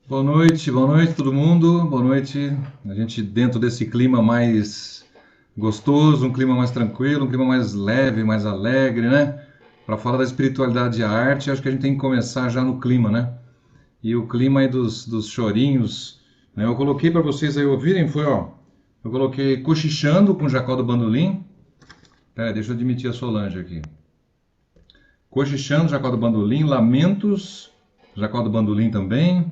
Boa noite todo mundo. Boa noite. A gente dentro desse clima mais gostoso, um clima mais tranquilo, um clima mais leve, mais alegre, né? Para falar da espiritualidade e a arte, acho que a gente tem que começar já no clima, né? E o clima aí dos chorinhos, né? Eu coloquei para vocês aí ouvirem, foi ó. Eu coloquei Cochichando com Jacó do Bandolim. Pera, deixa eu admitir a Solange aqui. Cochichando, Jacó do Bandolim. Lamentos, Jacó do Bandolim também.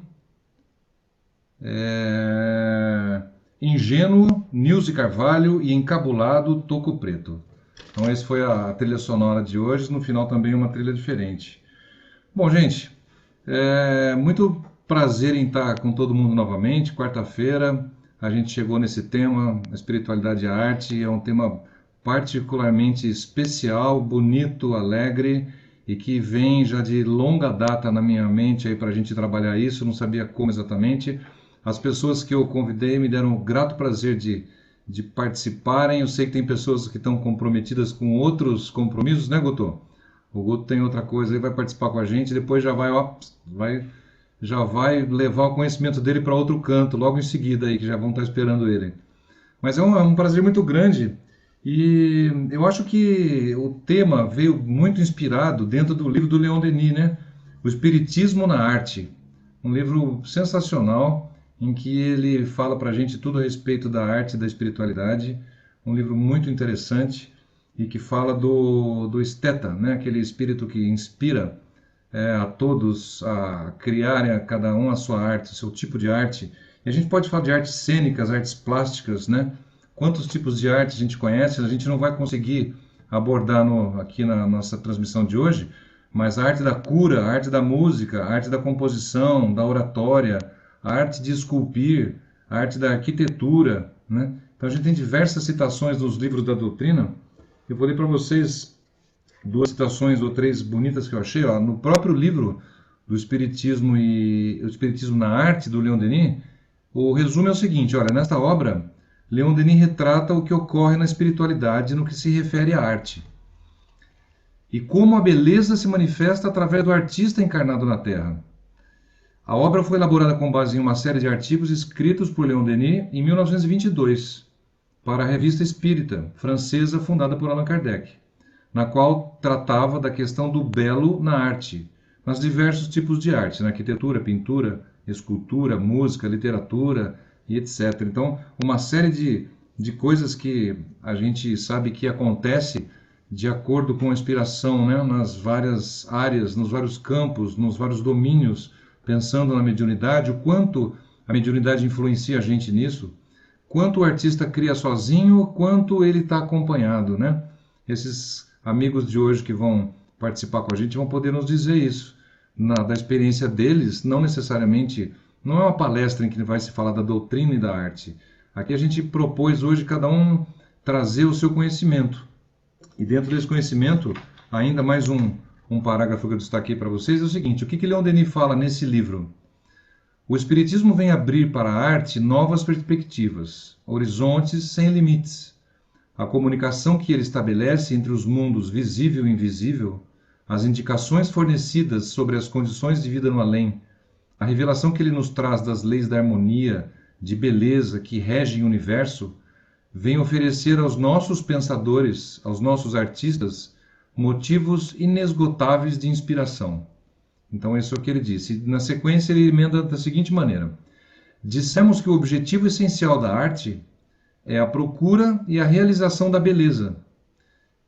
É... Ingênuo, Nilce Carvalho e Encabulado, Toco Preto. Então, essa foi a trilha sonora de hoje. No final, também uma trilha diferente. Bom, gente, muito prazer em estar com todo mundo novamente. Quarta-feira, a gente chegou nesse tema, a espiritualidade e a arte. É um tema particularmente especial, bonito, alegre e que vem já de longa data na minha mente aí para a gente trabalhar isso. Não sabia como exatamente. As pessoas que eu convidei me deram o grato prazer de participarem. Eu sei que tem pessoas que estão comprometidas com outros compromissos, né, Gotô? O Guto tem outra coisa, ele vai participar com a gente, depois já vai, ó, já vai levar o conhecimento dele para outro canto, logo em seguida aí, que já vão estar esperando ele. Mas é um prazer muito grande e eu acho que o tema veio muito inspirado dentro do livro do Leon Denis, né? O Espiritismo na Arte. Um livro sensacional em que ele fala para a gente tudo a respeito da arte e da espiritualidade. Um livro muito interessante e que fala do esteta, né? Aquele espírito que inspira a todos a criarem a cada um a sua arte, o seu tipo de arte. E a gente pode falar de artes cênicas, artes plásticas, né? Quantos tipos de arte a gente conhece? A gente não vai conseguir abordar aqui na nossa transmissão de hoje, mas a arte da cura, a arte da música, a arte da composição, da oratória, a arte de esculpir, a arte da arquitetura, né? Então a gente tem diversas citações nos livros da doutrina. Eu vou ler para vocês duas citações ou três bonitas que eu achei, ó, no próprio livro do Espiritismo e o Espiritismo na Arte do Leon Denis. O resumo é o seguinte, olha, nesta obra, Leon Denis retrata o que ocorre na espiritualidade no que se refere à arte e como a beleza se manifesta através do artista encarnado na Terra. A obra foi elaborada com base em uma série de artigos escritos por Leon Denis em 1922 para a Revista Espírita, francesa, fundada por Allan Kardec, na qual tratava da questão do belo na arte, nos diversos tipos de arte, na arquitetura, pintura, escultura, música, literatura e etc. Então, uma série de coisas que a gente sabe que acontece de acordo com a inspiração, né, nas várias áreas, nos vários campos, nos vários domínios, pensando na mediunidade, o quanto a mediunidade influencia a gente nisso, quanto o artista cria sozinho, quanto ele está acompanhado, né? Esses amigos de hoje que vão participar com a gente vão poder nos dizer isso, da experiência deles, não necessariamente, não é uma palestra em que vai se falar da doutrina e da arte. Aqui a gente propôs hoje cada um trazer o seu conhecimento. E dentro desse conhecimento, ainda mais um parágrafo que eu destaquei para vocês, é o seguinte, o que Leon Denis fala nesse livro? O Espiritismo vem abrir para a arte novas perspectivas, horizontes sem limites. A comunicação que ele estabelece entre os mundos visível e invisível, as indicações fornecidas sobre as condições de vida no além, a revelação que ele nos traz das leis da harmonia, de beleza que regem o universo, vem oferecer aos nossos pensadores, aos nossos artistas, motivos inesgotáveis de inspiração. Então, isso é o que ele disse. Na sequência, ele emenda da seguinte maneira: dissemos que o objetivo essencial da arte é a procura e a realização da beleza.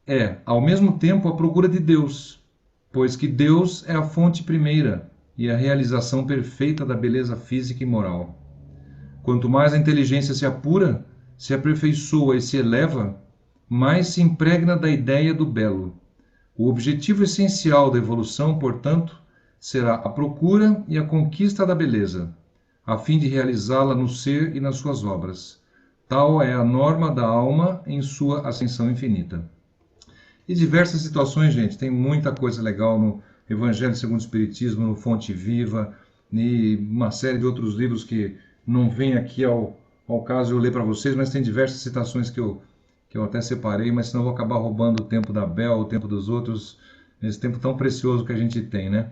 É, ao mesmo tempo, a procura de Deus, pois que Deus é a fonte primeira e a realização perfeita da beleza física e moral. Quanto mais a inteligência se apura, se aperfeiçoa e se eleva, mais se impregna da ideia do belo. O objetivo essencial da evolução, portanto, será a procura e a conquista da beleza, a fim de realizá-la no ser e nas suas obras. Tal é a norma da alma em sua ascensão infinita. E diversas situações, gente, tem muita coisa legal no Evangelho segundo o Espiritismo, no Fonte Viva, e uma série de outros livros que não vem aqui ao caso eu ler para vocês, mas tem diversas citações que eu até separei, mas senão eu vou acabar roubando o tempo da Bel, o tempo dos outros, nesse tempo tão precioso que a gente tem, né?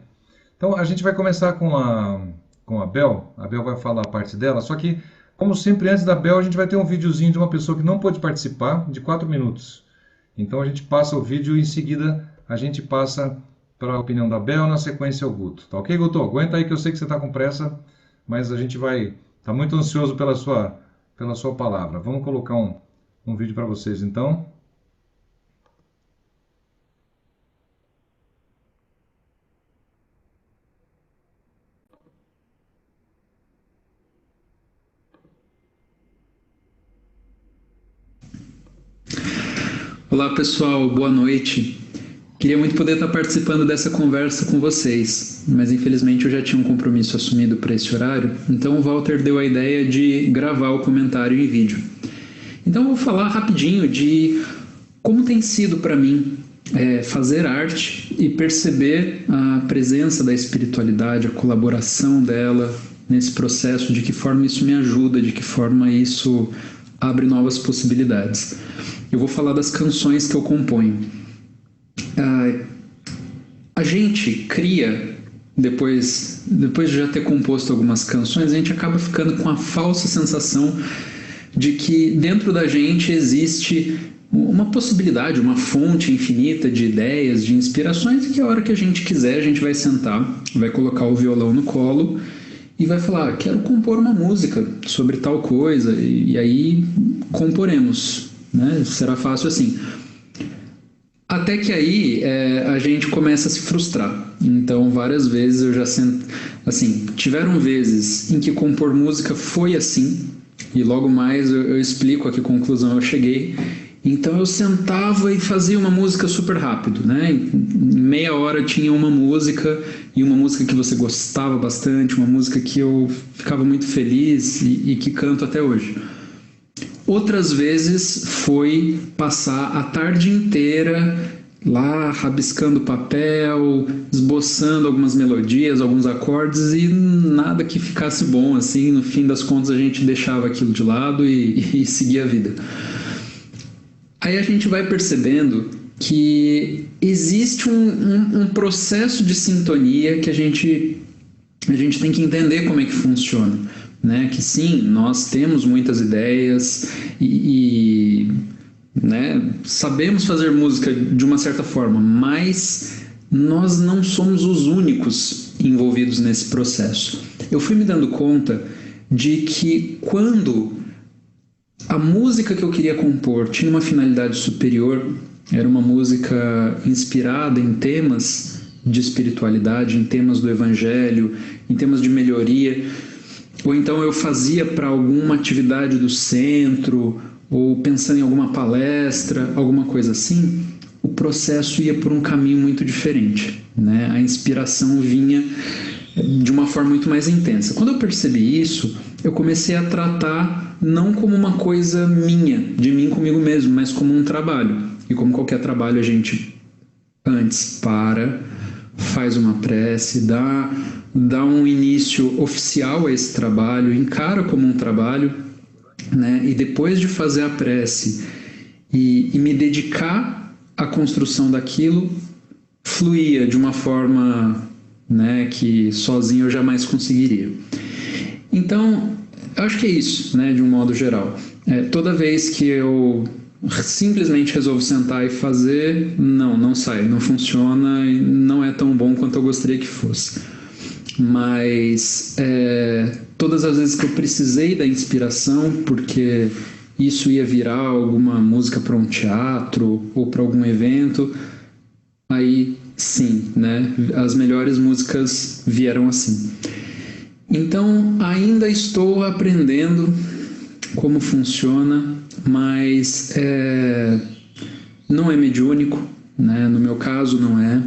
Então, a gente vai começar com com a Bel. A Bel vai falar a parte dela, só que, como sempre, antes da Bel, a gente vai ter um videozinho de uma pessoa que não pôde participar, de 4 minutos. Então a gente passa o vídeo e em seguida a gente passa para a opinião da Bel, na sequência o Guto. Tá ok, Guto? Aguenta aí que eu sei que você está com pressa, mas a gente vai... Tá muito ansioso pela sua palavra. Vamos colocar um vídeo para vocês, então. Olá pessoal, boa noite. Queria muito poder estar participando dessa conversa com vocês, mas infelizmente eu já tinha um compromisso assumido para esse horário, então o Walter deu a ideia de gravar o comentário em vídeo. Então eu vou falar rapidinho de como tem sido para mim fazer arte e perceber a presença da espiritualidade, a colaboração dela nesse processo, de que forma isso me ajuda, de que forma isso abre novas possibilidades. Eu vou falar das canções que eu componho. A gente cria, depois de já ter composto algumas canções, a gente acaba ficando com a falsa sensação de que dentro da gente existe uma possibilidade, uma fonte infinita de ideias, de inspirações, e que a hora que a gente quiser a gente vai sentar, vai colocar o violão no colo e vai falar, quero compor uma música sobre tal coisa, e aí comporemos, né? Será fácil assim. Até que aí a gente começa a se frustrar. Então, várias vezes eu já assim, tiveram vezes em que compor música foi assim, e logo mais eu explico a que conclusão eu cheguei. Então eu sentava e fazia uma música super rápido, né? Em meia hora tinha uma música, e uma música que você gostava bastante, uma música que eu ficava muito feliz e que canto até hoje. Outras vezes foi passar a tarde inteira lá rabiscando papel, esboçando algumas melodias, alguns acordes, e nada que ficasse bom, assim. No fim das contas a gente deixava aquilo de lado e seguia a vida. Aí a gente vai percebendo que existe um processo de sintonia que a gente tem que entender como é que funciona, né? Que sim, nós temos muitas ideias né, sabemos fazer música de uma certa forma, mas nós não somos os únicos envolvidos nesse processo. Eu fui me dando conta de que quando a música que eu queria compor tinha uma finalidade superior, era uma música inspirada em temas de espiritualidade, em temas do evangelho, em temas de melhoria, ou então eu fazia para alguma atividade do centro, ou pensando em alguma palestra, alguma coisa assim, o processo ia por um caminho muito diferente, né? A inspiração vinha de uma forma muito mais intensa. Quando eu percebi isso, eu comecei a tratar não como uma coisa minha, de mim comigo mesmo, mas como um trabalho. E como qualquer trabalho, a gente antes faz uma prece, dá um início oficial a esse trabalho, encara como um trabalho, né? E depois de fazer a prece e me dedicar à construção daquilo, fluía de uma forma, né, que sozinho eu jamais conseguiria. Então, eu acho que é isso, né, de um modo geral. Toda vez que eu simplesmente resolvo sentar e fazer, não sai, não funciona e não é tão bom quanto eu gostaria que fosse. Mas todas as vezes que eu precisei da inspiração, porque isso ia virar alguma música para um teatro ou para algum evento, aí sim, né, as melhores músicas vieram assim. Então ainda estou aprendendo como funciona, mas não é mediúnico, né? No meu caso não é.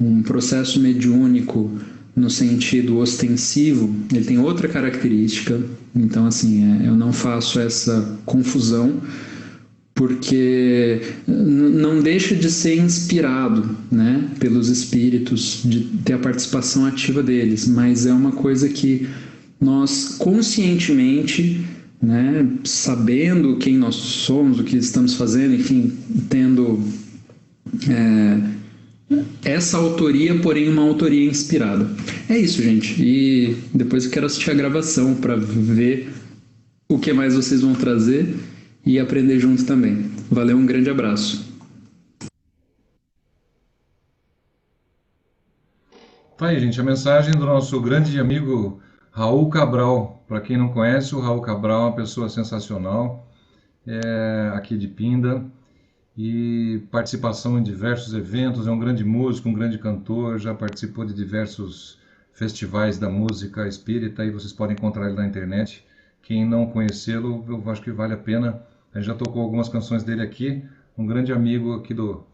Um processo mediúnico no sentido ostensivo, ele tem outra característica. Então assim, eu não faço essa confusão, porque não deixa de ser inspirado, né, pelos espíritos, de ter a participação ativa deles, mas é uma coisa que nós conscientemente, né, sabendo quem nós somos, o que estamos fazendo, enfim, tendo essa autoria, porém uma autoria inspirada. É isso, gente. E depois eu quero assistir a gravação para ver o que mais vocês vão trazer e aprender juntos também. Valeu, um grande abraço. Tá aí, gente, a mensagem do nosso grande amigo Raul Cabral. Para quem não conhece, o Raul Cabral é uma pessoa sensacional, aqui de Pinda, e participação em diversos eventos, é um grande músico, um grande cantor, já participou de diversos festivais da música espírita e vocês podem encontrar ele na internet. Quem não conhecê-lo, eu acho que vale a pena. A gente já tocou algumas canções dele aqui, um grande amigo aqui do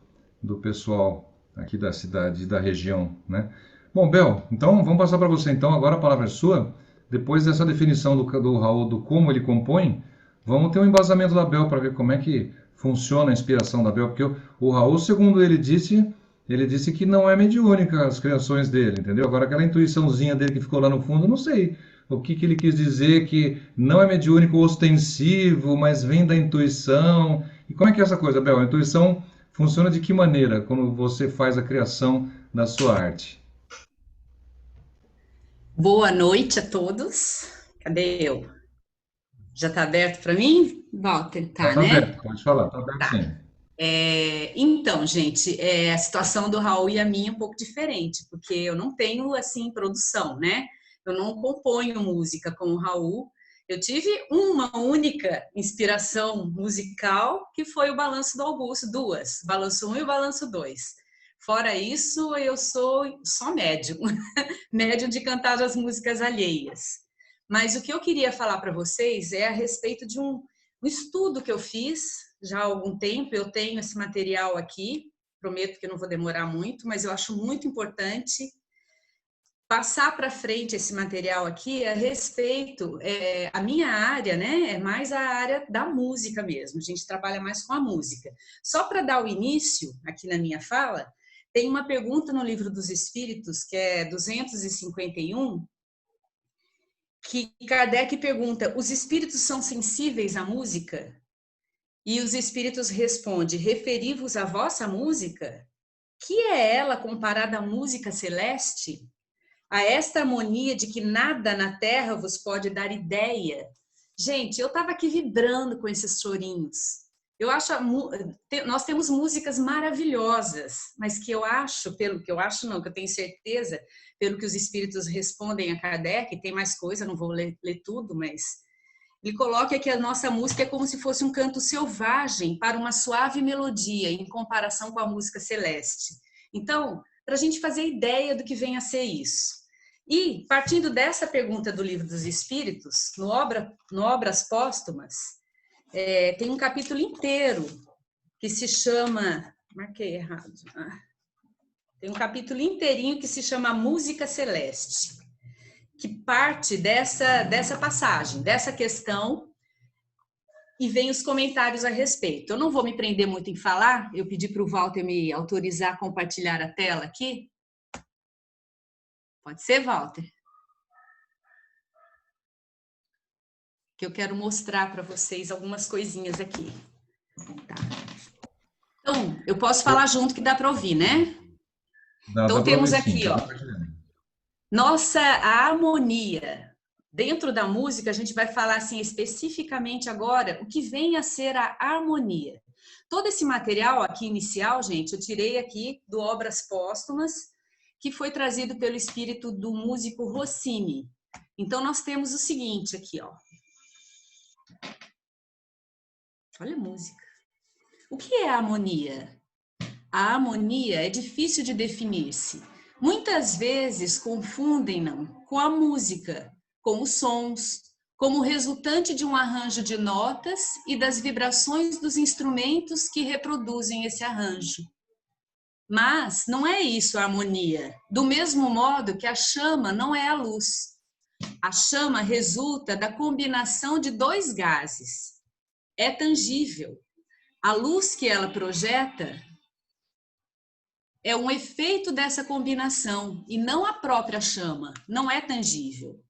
pessoal aqui da cidade, da região, né? Bom, Bel, então vamos passar para você então, agora a palavra é sua. Depois dessa definição do Raul, do como ele compõe, vamos ter um embasamento da Bel para ver como é que funciona a inspiração da Bel, porque o Raul, segundo ele disse que não é mediúnica as criações dele, entendeu? Agora aquela intuiçãozinha dele que ficou lá no fundo, eu não sei o que que ele quis dizer, que não é mediúnico ostensivo, mas vem da intuição. E como é que é essa coisa, Bel? A intuição funciona de que maneira quando você faz a criação da sua arte? Boa noite a todos. Cadê eu? Já está aberto para mim? Walter, Tá, tá, tá né? aberto, pode falar, tá aberto Tá. sim. Então, gente, a situação do Raul e a minha é um pouco diferente, porque eu não tenho, assim, produção, né? Eu não componho música como o Raul. Eu tive uma única inspiração musical, que foi o Balanço do Augusto, duas, Balanço 1 e o Balanço 2. Fora isso, eu sou só médium, médium de cantar as músicas alheias. Mas o que eu queria falar para vocês é a respeito de um estudo que eu fiz já há algum tempo. Eu tenho esse material aqui, prometo que não vou demorar muito, mas eu acho muito importante passar para frente esse material aqui a respeito, a minha área, né, é mais a área da música mesmo, a gente trabalha mais com a música. Só para dar o início aqui na minha fala, tem uma pergunta no Livro dos Espíritos, que é 251, que Kardec pergunta: os espíritos são sensíveis à música? E os espíritos respondem: referi-vos à vossa música? Que é ela comparada à música celeste? A esta harmonia de que nada na terra vos pode dar ideia. Gente, eu estava aqui vibrando com esses chorinhos. Eu acho, nós temos músicas maravilhosas, mas que eu acho, pelo que eu acho não, que eu tenho certeza, pelo que os espíritos respondem a Kardec, tem mais coisa, não vou ler tudo, mas ele coloca que a nossa música é como se fosse um canto selvagem para uma suave melodia, em comparação com a música celeste. Então, para a gente fazer ideia do que vem a ser isso. E, partindo dessa pergunta do Livro dos Espíritos, no Obras Póstumas, tem um capítulo inteiro que se chama... Marquei errado. Tem um capítulo inteirinho que se chama Música Celeste, que parte dessa passagem, dessa questão, e vem os comentários a respeito. Eu não vou me prender muito em falar, eu pedi para o Walter me autorizar a compartilhar a tela aqui. Pode ser, Walter? Que eu quero mostrar para vocês algumas coisinhas aqui. Tá. Então, eu posso falar junto que dá para ouvir, né? Então, temos aqui, ó, nossa harmonia. Dentro da música, a gente vai falar assim especificamente agora o que vem a ser a harmonia. Todo esse material aqui inicial, gente, eu tirei aqui do Obras Póstumas, que foi trazido pelo espírito do músico Rossini. Então, nós temos o seguinte aqui, ó. Olha a música. O que é a harmonia? A harmonia é difícil de definir-se. Muitas vezes confundem-na com a música, com os sons, como resultante de um arranjo de notas e das vibrações dos instrumentos que reproduzem esse arranjo. Mas não é isso a harmonia. Do mesmo modo que a chama não é a luz. A chama resulta da combinação de dois gases. É tangível. A luz que ela projeta é um efeito dessa combinação e não a própria chama, não é tangível.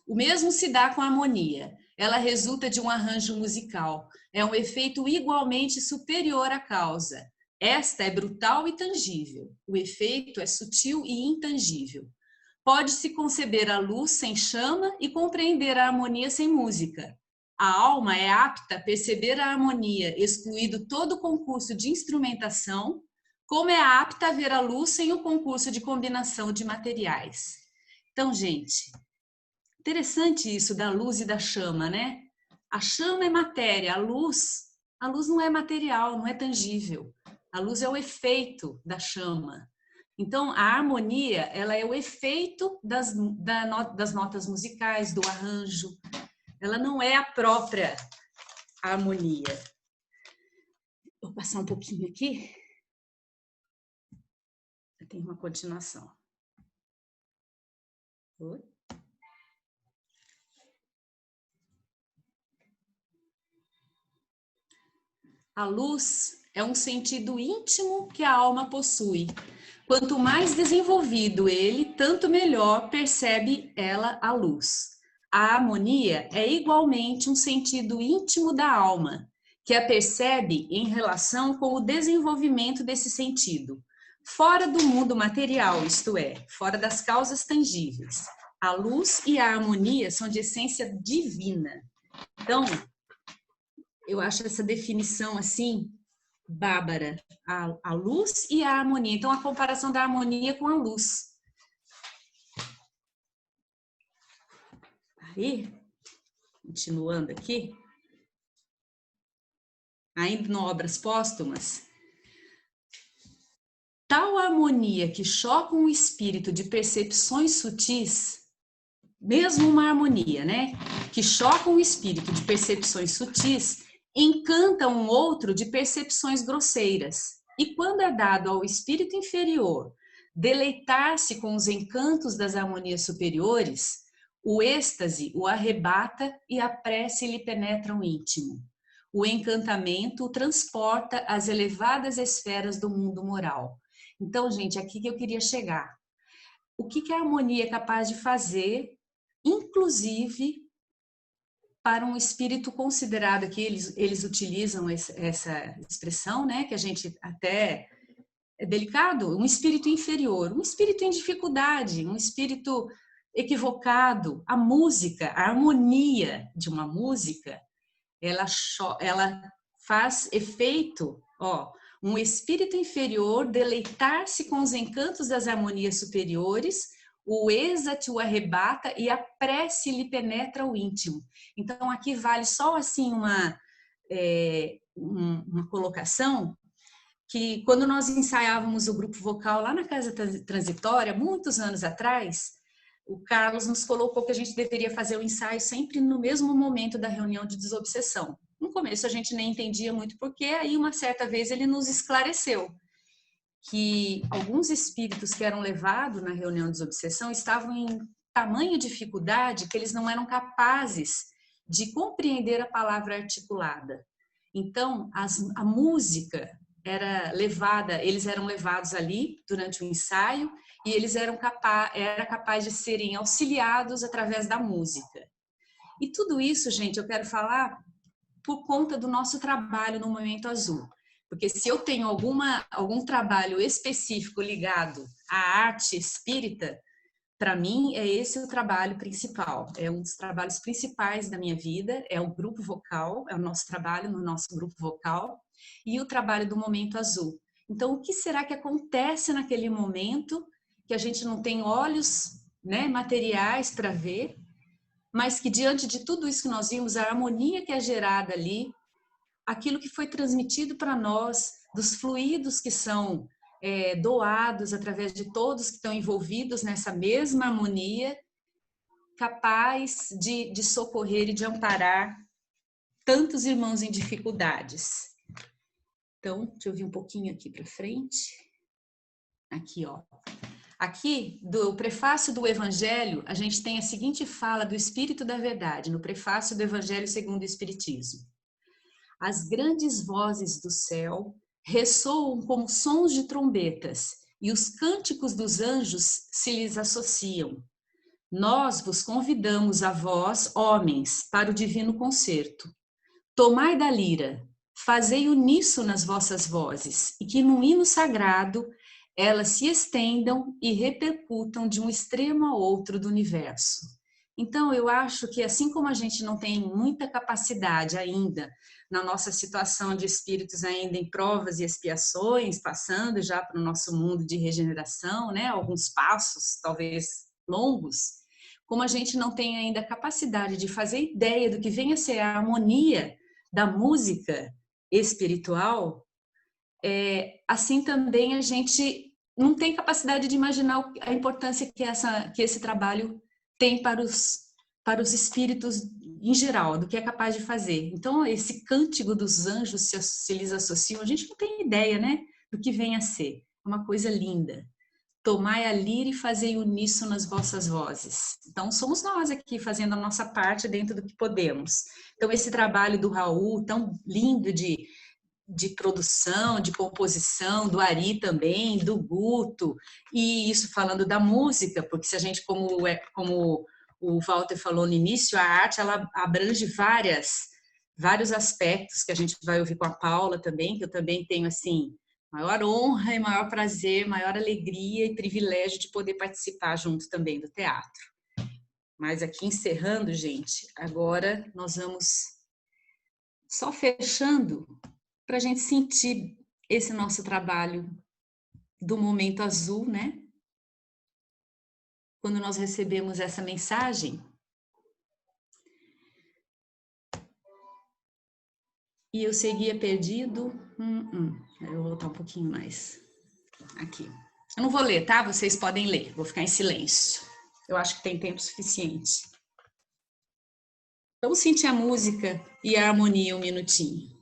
O mesmo se dá com a harmonia. Ela resulta de um arranjo musical. É um efeito igualmente superior à causa. Esta é brutal e tangível. O efeito é sutil e intangível. Pode-se conceber a luz sem chama e compreender a harmonia sem música. A alma é apta a perceber a harmonia, excluído todo o concurso de instrumentação, como é apta a ver a luz sem o concurso de combinação de materiais. Então, gente, interessante isso da luz e da chama, né? A chama é matéria, a luz não é material, não é tangível. A luz é o efeito da chama. Então, a harmonia, ela é o efeito das notas musicais, do arranjo. Ela não é a própria harmonia. Vou passar um pouquinho aqui. Tem uma continuação. Oi? A luz é um sentido íntimo que a alma possui. Quanto mais desenvolvido ele, tanto melhor percebe ela a luz. A harmonia é igualmente um sentido íntimo da alma, que a percebe em relação com o desenvolvimento desse sentido, fora do mundo material, isto é, fora das causas tangíveis. A luz e a harmonia são de essência divina. Então, eu acho essa definição assim bárbara, a luz e a harmonia. Então, a comparação da harmonia com a luz. Aí, continuando aqui, ainda no Obras Póstumas, tal harmonia que choca um espírito de percepções sutis, mesmo uma harmonia, né, que choca um espírito de percepções sutis, encanta um outro de percepções grosseiras. E quando é dado ao espírito inferior deleitar-se com os encantos das harmonias superiores, o êxtase o arrebata e a prece lhe penetra o íntimo. O encantamento o transporta às elevadas esferas do mundo moral. Então, gente, aqui que eu queria chegar. O que a harmonia é capaz de fazer, inclusive para um espírito considerado, que eles utilizam essa expressão, né, que a gente até é delicado, um espírito inferior, um espírito em dificuldade, um espírito equivocado. A música, a harmonia de uma música, ela faz efeito, um espírito inferior deleitar-se com os encantos das harmonias superiores, o êxtase o arrebata e a prece lhe penetra o íntimo. Então, aqui vale só assim uma colocação, que quando nós ensaiávamos o grupo vocal lá na Casa Transitória, muitos anos atrás, o Carlos nos colocou que a gente deveria fazer o ensaio sempre no mesmo momento da reunião de desobsessão. No começo a gente nem entendia muito porquê, aí uma certa vez ele nos esclareceu que alguns espíritos que eram levados na reunião de desobsessão estavam em tamanha dificuldade que eles não eram capazes de compreender a palavra articulada. Então, a música era levada, eles eram levados ali durante o ensaio e eles era capaz de serem auxiliados através da música. E tudo isso, gente, eu quero falar por conta do nosso trabalho no Momento Azul. Porque se eu tenho algum trabalho específico ligado à arte espírita, para mim é esse o trabalho principal. É um dos trabalhos principais da minha vida, é o grupo vocal, é o nosso trabalho no nosso grupo vocal e o trabalho do Momento Azul. Então, o que será que acontece naquele momento que a gente não tem olhos, né, materiais para ver, mas que diante de tudo isso que nós vimos, a harmonia que é gerada ali, aquilo que foi transmitido para nós, dos fluidos que são doados através de todos que estão envolvidos nessa mesma harmonia, capaz de socorrer e de amparar tantos irmãos em dificuldades. Então, deixa eu vir um pouquinho aqui para frente. Aqui, ó. Aqui, do prefácio do Evangelho, a gente tem a seguinte fala do Espírito da Verdade, no prefácio do Evangelho segundo o Espiritismo. As grandes vozes do céu ressoam como sons de trombetas, e os cânticos dos anjos se lhes associam. Nós vos convidamos a vós, homens, para o divino concerto. Tomai da lira, fazei uníssono nas vossas vozes, e que num hino sagrado elas se estendam e repercutam de um extremo a outro do universo. Então, eu acho que assim como a gente não tem muita capacidade ainda, na nossa situação de espíritos ainda em provas e expiações, passando já para o nosso mundo de regeneração, né, alguns passos, talvez longos, como a gente não tem ainda a capacidade de fazer ideia do que vem a ser a harmonia da música espiritual, assim também a gente não tem capacidade de imaginar a importância que esse trabalho tem para os espíritos em geral, do que é capaz de fazer. Então, esse cântico dos anjos, se eles associam, a gente não tem ideia, né, do que vem a ser. É uma coisa linda. Tomai a lira e fazei uníssono nas vossas vozes. Então, somos nós aqui fazendo a nossa parte dentro do que podemos. Então, esse trabalho do Raul, tão lindo de produção, de composição, do Ari também, do Guto, e isso falando da música, porque se a gente, como o Walter falou no início, a arte ela abrange vários aspectos que a gente vai ouvir com a Paula também, que eu também tenho assim maior honra e maior prazer, maior alegria e privilégio de poder participar junto também do teatro. Mas aqui encerrando, gente, agora nós vamos só fechando para a gente sentir esse nosso trabalho do Momento Azul, né? Quando nós recebemos essa mensagem, e eu seguia perdido. Eu vou voltar um pouquinho mais aqui. Eu não vou ler, tá? Vocês podem ler. Vou ficar em silêncio. Eu acho que tem tempo suficiente. Vamos sentir a música e a harmonia um minutinho.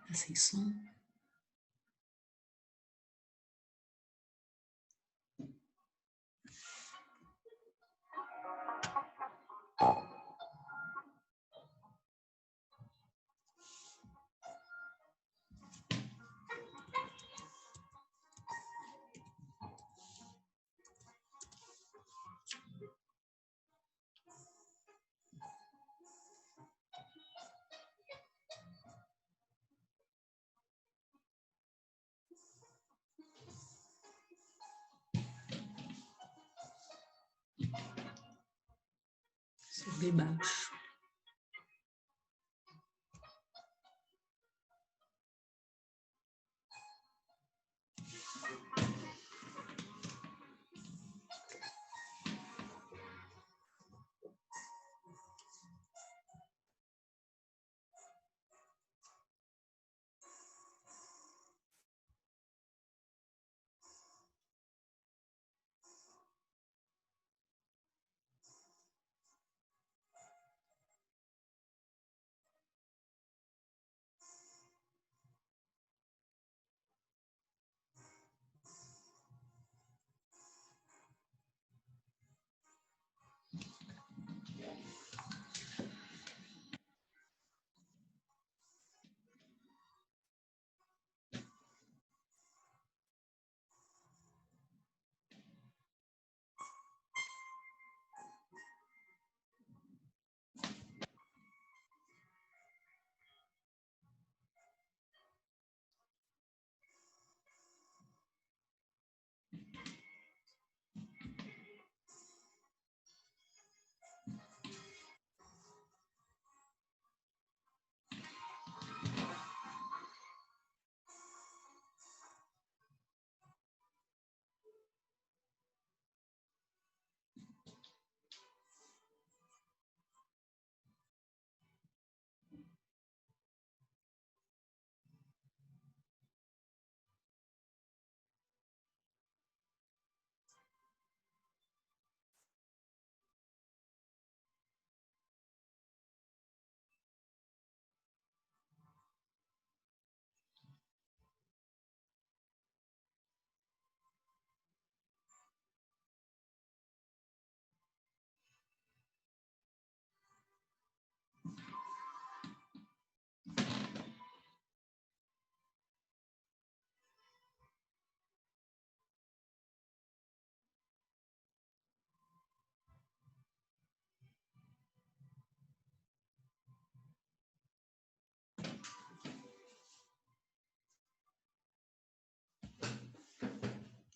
Tá sem som? Sobre baixo.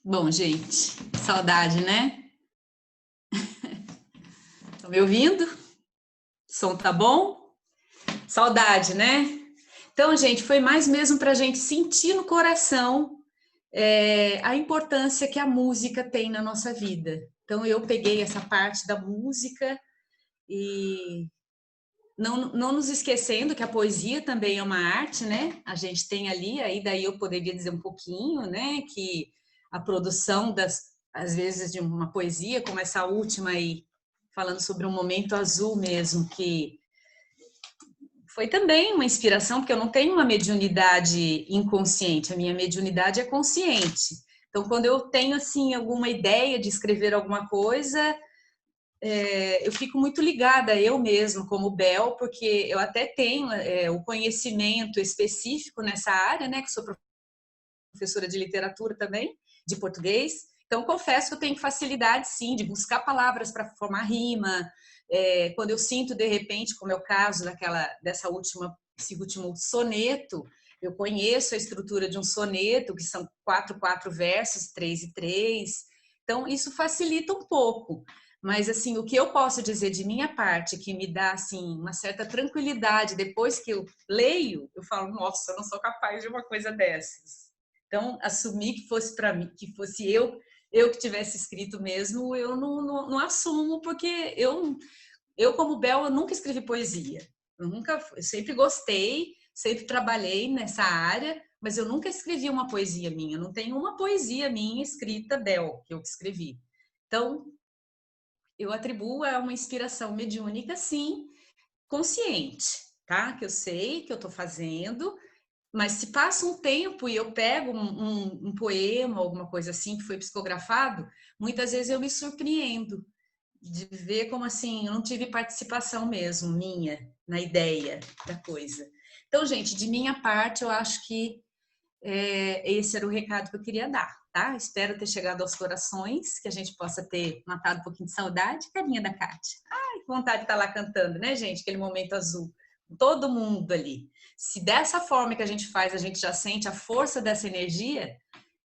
Bom, gente, saudade, né? Estão me ouvindo? O som tá bom? Saudade, né? Então, gente, foi mais mesmo para a gente sentir no coração a importância que a música tem na nossa vida. Então, eu peguei essa parte da música e não nos esquecendo que a poesia também é uma arte, né? A gente tem ali, aí daí eu poderia dizer um pouquinho, né? Que a produção às vezes, de uma poesia, como essa última aí, falando sobre um momento azul mesmo, que foi também uma inspiração, porque eu não tenho uma mediunidade inconsciente, a minha mediunidade é consciente. Então, quando eu tenho, assim, alguma ideia de escrever alguma coisa, eu fico muito ligada, eu mesmo, como Bel, porque eu até tenho o conhecimento específico nessa área, né, que sou professora de literatura também, de português. Então, confesso que eu tenho facilidade, sim, de buscar palavras para formar rima. Quando eu sinto, de repente, como é o caso desse último soneto, eu conheço a estrutura de um soneto, que são 4 versos, 3 e 3. Então, isso facilita um pouco. Mas, assim, o que eu posso dizer de minha parte, que me dá, assim, uma certa tranquilidade depois que eu leio, eu falo, nossa, eu não sou capaz de uma coisa dessas. Então, assumir que fosse para mim, que fosse eu que tivesse escrito mesmo, eu não assumo, porque eu como Bel, eu nunca escrevi poesia. Eu sempre gostei, sempre trabalhei nessa área, mas eu nunca escrevi uma poesia minha. Eu não tenho uma poesia minha escrita, Bel, que eu escrevi. Então, eu atribuo a uma inspiração mediúnica, sim, consciente, tá? Que eu sei que eu estou fazendo, mas se passa um tempo e eu pego um poema, alguma coisa assim, que foi psicografado, muitas vezes eu me surpreendo de ver como assim, eu não tive participação mesmo, minha, na ideia da coisa. Então, gente, de minha parte, eu acho que esse era o recado que eu queria dar, tá? Espero ter chegado aos corações, que a gente possa ter matado um pouquinho de saudade. Carinha da Kátia. Ai, que vontade de estar lá cantando, né, gente? Aquele momento azul. Todo mundo ali. Se dessa forma que a gente faz, a gente já sente a força dessa energia,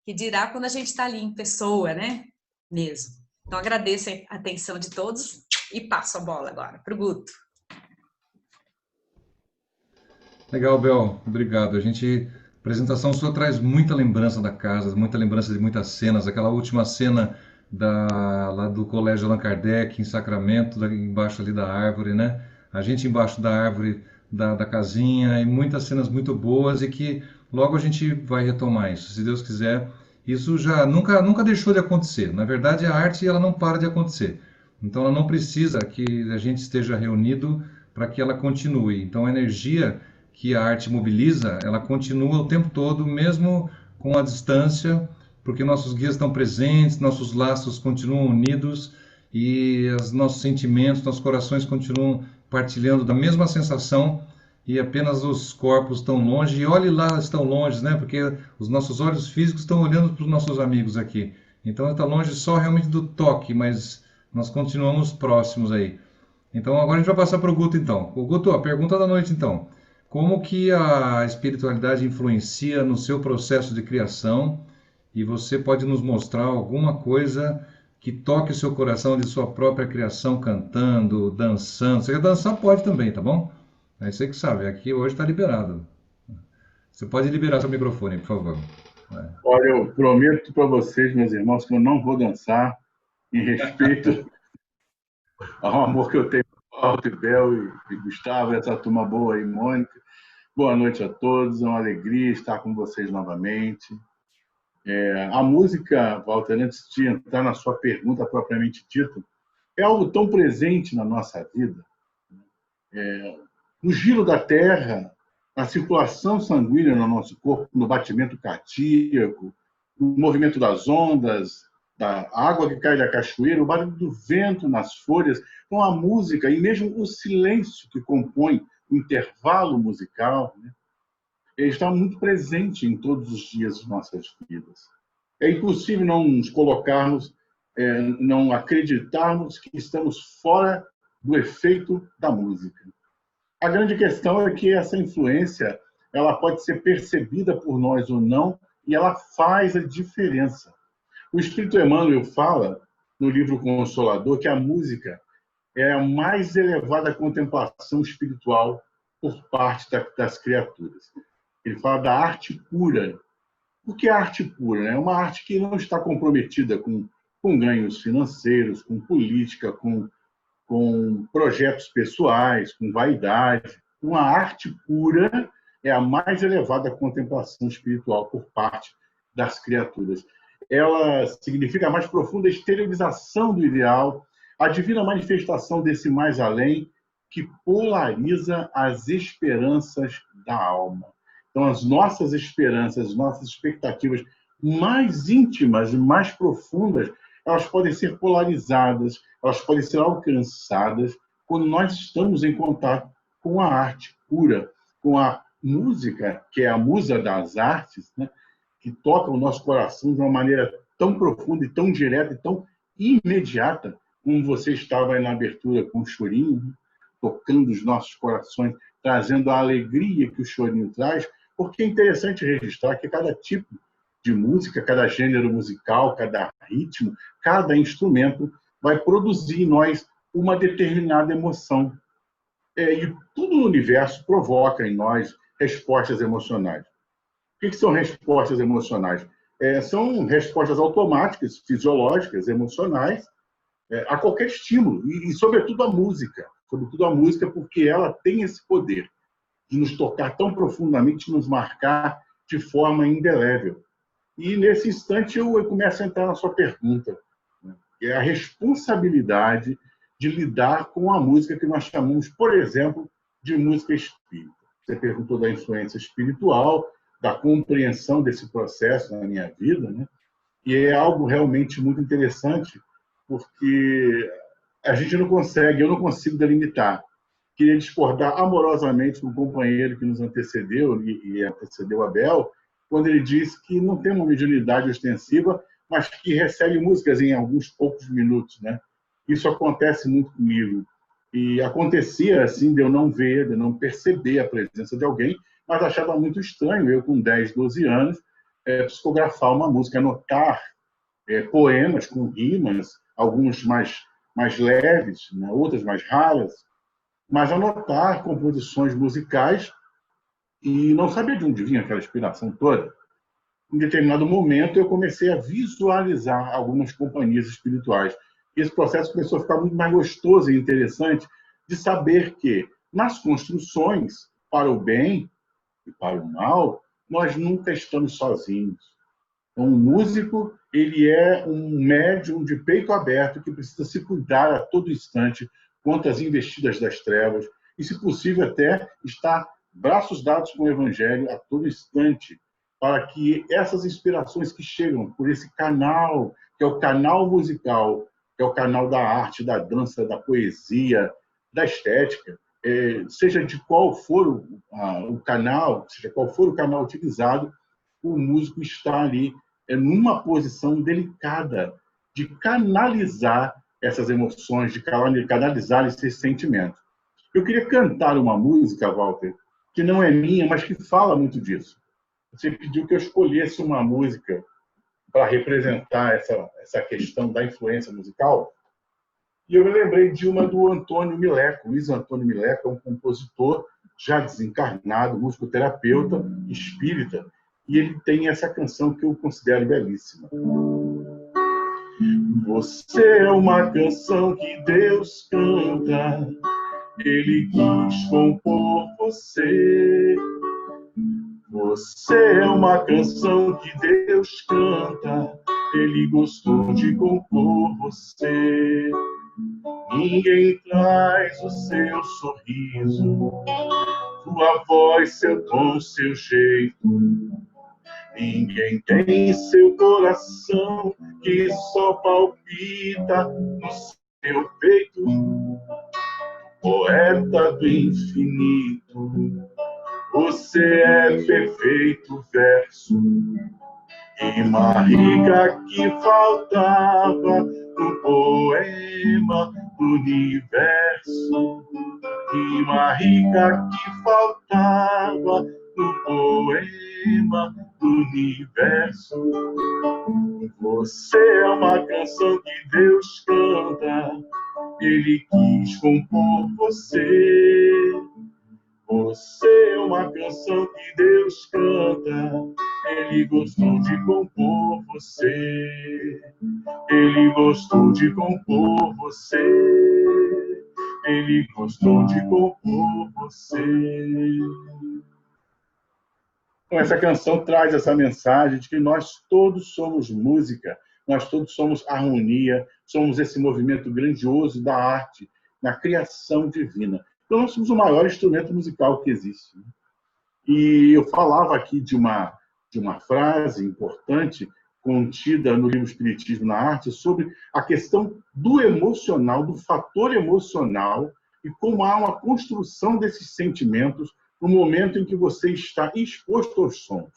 que dirá quando a gente está ali em pessoa, né? Mesmo. Então, agradeço a atenção de todos e passo a bola agora para o Guto. Legal, Bel, obrigado. A apresentação sua traz muita lembrança da casa, muita lembrança de muitas cenas. Aquela última cena lá do Colégio Allan Kardec, em Sacramento, embaixo ali da árvore, né? A gente embaixo da árvore da casinha, e muitas cenas muito boas e que logo a gente vai retomar isso, se Deus quiser. Isso já nunca deixou de acontecer. Na verdade, a arte ela não para de acontecer. Então, ela não precisa que a gente esteja reunido para que ela continue. Então, a energia que a arte mobiliza, ela continua o tempo todo, mesmo com a distância, porque nossos guias estão presentes, nossos laços continuam unidos e os nossos sentimentos, nossos corações continuam partilhando da mesma sensação e apenas os corpos estão longe. E olhe lá, estão longe, né? Porque os nossos olhos físicos estão olhando para os nossos amigos aqui. Então está longe só realmente do toque, mas nós continuamos próximos aí. Então agora a gente vai passar para o Guto então. O Guto, a pergunta da noite então. Como que a espiritualidade influencia no seu processo de criação? E você pode nos mostrar alguma coisa que toque o seu coração de sua própria criação, cantando, dançando. Você quer dançar? Pode também, tá bom? É você que sabe, aqui hoje está liberado. Você pode liberar seu microfone, por favor. Olha, eu prometo para vocês, meus irmãos, que eu não vou dançar em respeito ao amor que eu tenho por Alto e Bel e Gustavo, essa turma boa aí, Mônica. Boa noite a todos, é uma alegria estar com vocês novamente. A música, Walter, antes de entrar na sua pergunta propriamente dita, é algo tão presente na nossa vida. No giro da Terra, na circulação sanguínea no nosso corpo, no batimento cardíaco, no movimento das ondas, da água que cai da cachoeira, o barulho do vento nas folhas. Então, a música e mesmo o silêncio que compõe o intervalo musical, né, ele está muito presente em todos os dias de nossas vidas. É impossível não nos colocarmos, não acreditarmos que estamos fora do efeito da música. A grande questão é que essa influência ela pode ser percebida por nós ou não, e ela faz a diferença. O Espírito Emmanuel fala, no livro Consolador, que a música é a mais elevada contemplação espiritual por parte das criaturas. Ele fala da arte pura. O que é arte pura? É uma arte que não está comprometida com ganhos financeiros, com política, com projetos pessoais, com vaidade. Uma arte pura é a mais elevada contemplação espiritual por parte das criaturas. Ela significa a mais profunda exteriorização do ideal, a divina manifestação desse mais além, que polariza as esperanças da alma. Então, as nossas esperanças, as nossas expectativas mais íntimas e mais profundas, elas podem ser polarizadas, elas podem ser alcançadas quando nós estamos em contato com a arte pura, com a música, que é a musa das artes, né? Que toca o nosso coração de uma maneira tão profunda e tão direta e tão imediata, como você estava aí na abertura com o chorinho, né? Tocando os nossos corações, trazendo a alegria que o chorinho traz, porque é interessante registrar que cada tipo de música, cada gênero musical, cada ritmo, cada instrumento vai produzir em nós uma determinada emoção. E tudo no universo provoca em nós respostas emocionais. O que são respostas emocionais? São respostas automáticas, fisiológicas, emocionais, a qualquer estímulo, e sobretudo a música. Sobretudo a música, porque ela tem esse poder de nos tocar tão profundamente, de nos marcar de forma indelével. E, nesse instante, eu começo a entrar na sua pergunta, né? Que é a responsabilidade de lidar com a música que nós chamamos, por exemplo, de música espírita. Você perguntou da influência espiritual, da compreensão desse processo na minha vida, né? E é algo realmente muito interessante, porque a gente não consegue, eu não consigo delimitar. Queria discordar amorosamente com o companheiro que nos antecedeu, e antecedeu Abel, quando ele disse que não tem uma mediunidade ostensiva, mas que recebe músicas em alguns poucos minutos, né? Isso acontece muito comigo. E acontecia assim de eu não ver, de eu não perceber a presença de alguém, mas achava muito estranho, eu com 10, 12 anos, psicografar uma música, anotar poemas com rimas, alguns mais leves, né? Outras mais raras, mas anotar composições musicais e não sabia de onde vinha aquela inspiração toda. Em determinado momento, eu comecei a visualizar algumas companhias espirituais. E esse processo começou a ficar muito mais gostoso e interessante de saber que, nas construções, para o bem e para o mal, nós nunca estamos sozinhos. Então, o músico, ele é um médium de peito aberto que precisa se cuidar a todo instante contra as investidas das trevas e, se possível, até estar braços dados com o Evangelho a todo instante, para que essas inspirações que chegam por esse canal, que é o canal musical, que é o canal da arte, da dança, da poesia, da estética, seja de qual for o canal, seja qual for o canal utilizado, o músico está ali numa posição delicada de canalizar essas emoções, de canalizar esses sentimentos. Eu queria cantar uma música, Walter, que não é minha, mas que fala muito disso. Você pediu que eu escolhesse uma música para representar essa questão da influência musical, e eu me lembrei de uma do Antônio Mileco. Luiz Antônio Mileco é um compositor já desencarnado, musicoterapeuta, espírita, e ele tem essa canção que eu considero belíssima. Você é uma canção que Deus canta, Ele quis compor você. Você é uma canção que Deus canta, Ele gostou de compor você. Ninguém traz o seu sorriso, sua voz, seu tom, seu jeito. Ninguém tem seu coração que só palpita no seu peito. Poeta do infinito, você é perfeito verso, rima rica que faltava no poema do universo, rima rica que faltava no poema do universo. Você é uma canção que Deus canta, Ele quis compor você. Você é uma canção que Deus canta, Ele gostou de compor você. Ele gostou de compor você. Ele gostou de compor você. Então, essa canção traz essa mensagem de que nós todos somos música, nós todos somos harmonia, somos esse movimento grandioso da arte, na criação divina. Então, nós somos o maior instrumento musical que existe. E eu falava aqui de uma frase importante contida no livro Espiritismo na Arte sobre a questão do emocional, do fator emocional e como há uma construção desses sentimentos no momento em que você está exposto aos sons.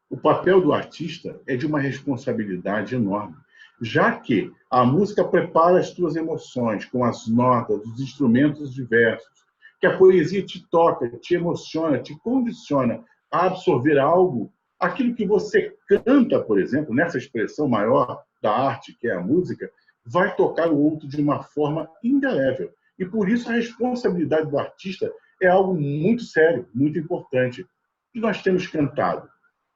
O papel do artista é de uma responsabilidade enorme, já que a música prepara as tuas emoções com as notas, os instrumentos diversos, que a poesia te toca, te emociona, te condiciona a absorver algo, aquilo que você canta, por exemplo, nessa expressão maior da arte, que é a música, vai tocar o outro de uma forma indelével. E por isso a responsabilidade do artista é algo muito sério, muito importante. E nós temos cantado.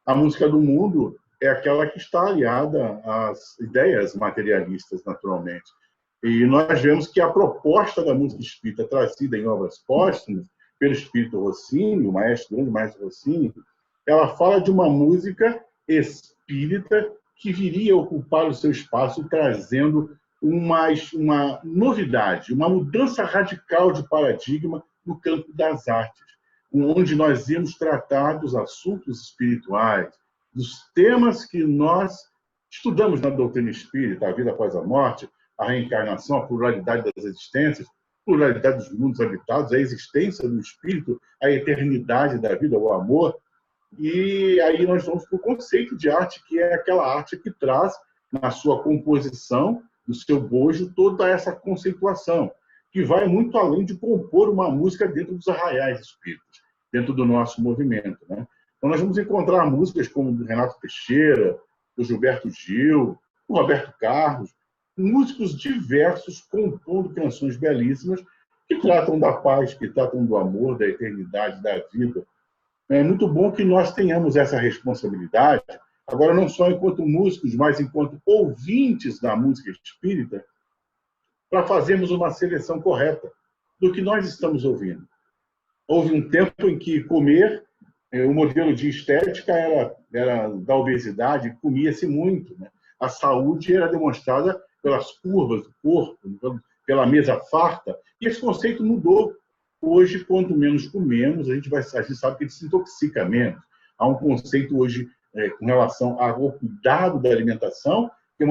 A música do mundo é aquela que está aliada às ideias materialistas, naturalmente. E nós vemos que a proposta da música espírita trazida em obras póstumas pelo espírito Rossini, o grande maestro Rossini, ela fala de uma música espírita que viria a ocupar o seu espaço, trazendo uma novidade, uma mudança radical de paradigma no campo das artes, onde nós íamos tratar dos assuntos espirituais, dos temas que nós estudamos na doutrina espírita, a vida após a morte, a reencarnação, a pluralidade das existências, a pluralidade dos mundos habitados, a existência do espírito, a eternidade da vida, o amor. E aí nós vamos para o conceito de arte, que é aquela arte que traz na sua composição, no seu bojo, toda essa conceituação, que vai muito além de compor uma música dentro dos arraiais espíritas, dentro do nosso movimento, né? Então nós vamos encontrar músicas como do Renato Teixeira, do Gilberto Gil, do Roberto Carlos, músicos diversos compondo canções belíssimas que tratam da paz, que tratam do amor, da eternidade, da vida. É muito bom que nós tenhamos essa responsabilidade, agora não só enquanto músicos, mas enquanto ouvintes da música espírita, para fazermos uma seleção correta do que nós estamos ouvindo. Houve um tempo em que comer, o modelo de estética era da obesidade, comia-se muito, né? A saúde era demonstrada pelas curvas do corpo, pela mesa farta, e esse conceito mudou. Hoje, quanto menos comemos, a gente sabe que a gente se intoxica menos. Há um conceito hoje com relação ao cuidado da alimentação, que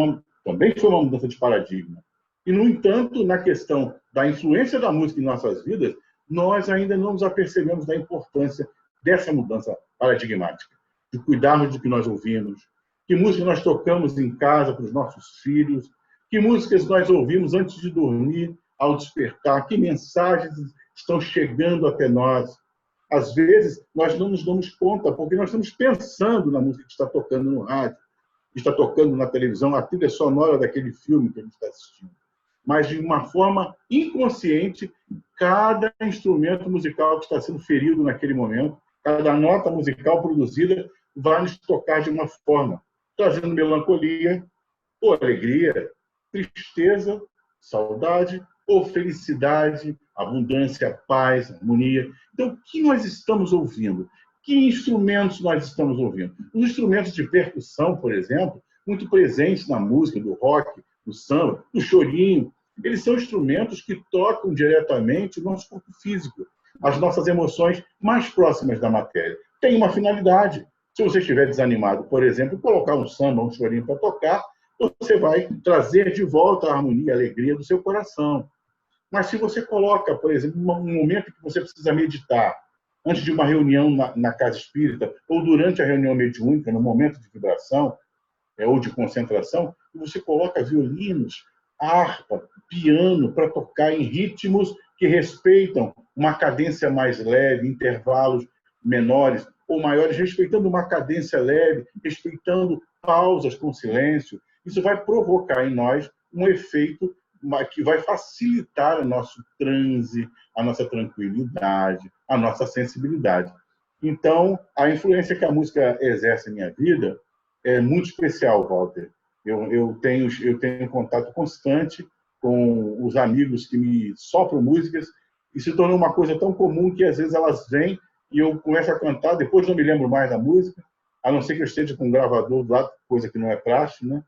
também foi uma mudança de paradigma. E, no entanto, na questão da influência da música em nossas vidas, nós ainda não nos apercebemos da importância dessa mudança paradigmática, de cuidarmos do que nós ouvimos, que música nós tocamos em casa para os nossos filhos, que músicas nós ouvimos antes de dormir, ao despertar, que mensagens estão chegando até nós. Às vezes, nós não nos damos conta, porque nós estamos pensando na música que está tocando no rádio, que está tocando na televisão, a trilha sonora daquele filme que a gente está assistindo. Mas, de uma forma inconsciente, cada instrumento musical que está sendo ferido naquele momento, cada nota musical produzida vai nos tocar de uma forma, trazendo melancolia, ou alegria, tristeza, saudade, ou felicidade, abundância, paz, harmonia. Então, o que nós estamos ouvindo? Que instrumentos nós estamos ouvindo? Os instrumentos de percussão, por exemplo, muito presentes na música, do rock, do samba, do chorinho, eles são instrumentos que tocam diretamente o nosso corpo físico, as nossas emoções mais próximas da matéria. Tem uma finalidade. Se você estiver desanimado, por exemplo, colocar um samba, um chorinho para tocar, você vai trazer de volta a harmonia, a alegria do seu coração. Mas se você coloca, por exemplo, um momento que você precisa meditar, antes de uma reunião na casa espírita, ou durante a reunião mediúnica, no momento de vibração, ou de concentração, você coloca violinos, harpa, piano, para tocar em ritmos que respeitam uma cadência mais leve, intervalos menores, ou maiores, respeitando uma cadência leve, respeitando pausas com silêncio. Isso vai provocar em nós um efeito que vai facilitar o nosso transe, a nossa tranquilidade, a nossa sensibilidade. Então, a influência que a música exerce em minha vida é muito especial, Walter. Eu tenho contato constante com os amigos que me sopram músicas e se tornou uma coisa tão comum que às vezes elas vêm e eu começo a cantar, depois não me lembro mais da música, a não ser que eu esteja com um gravador do lado, coisa que não é praxe, né?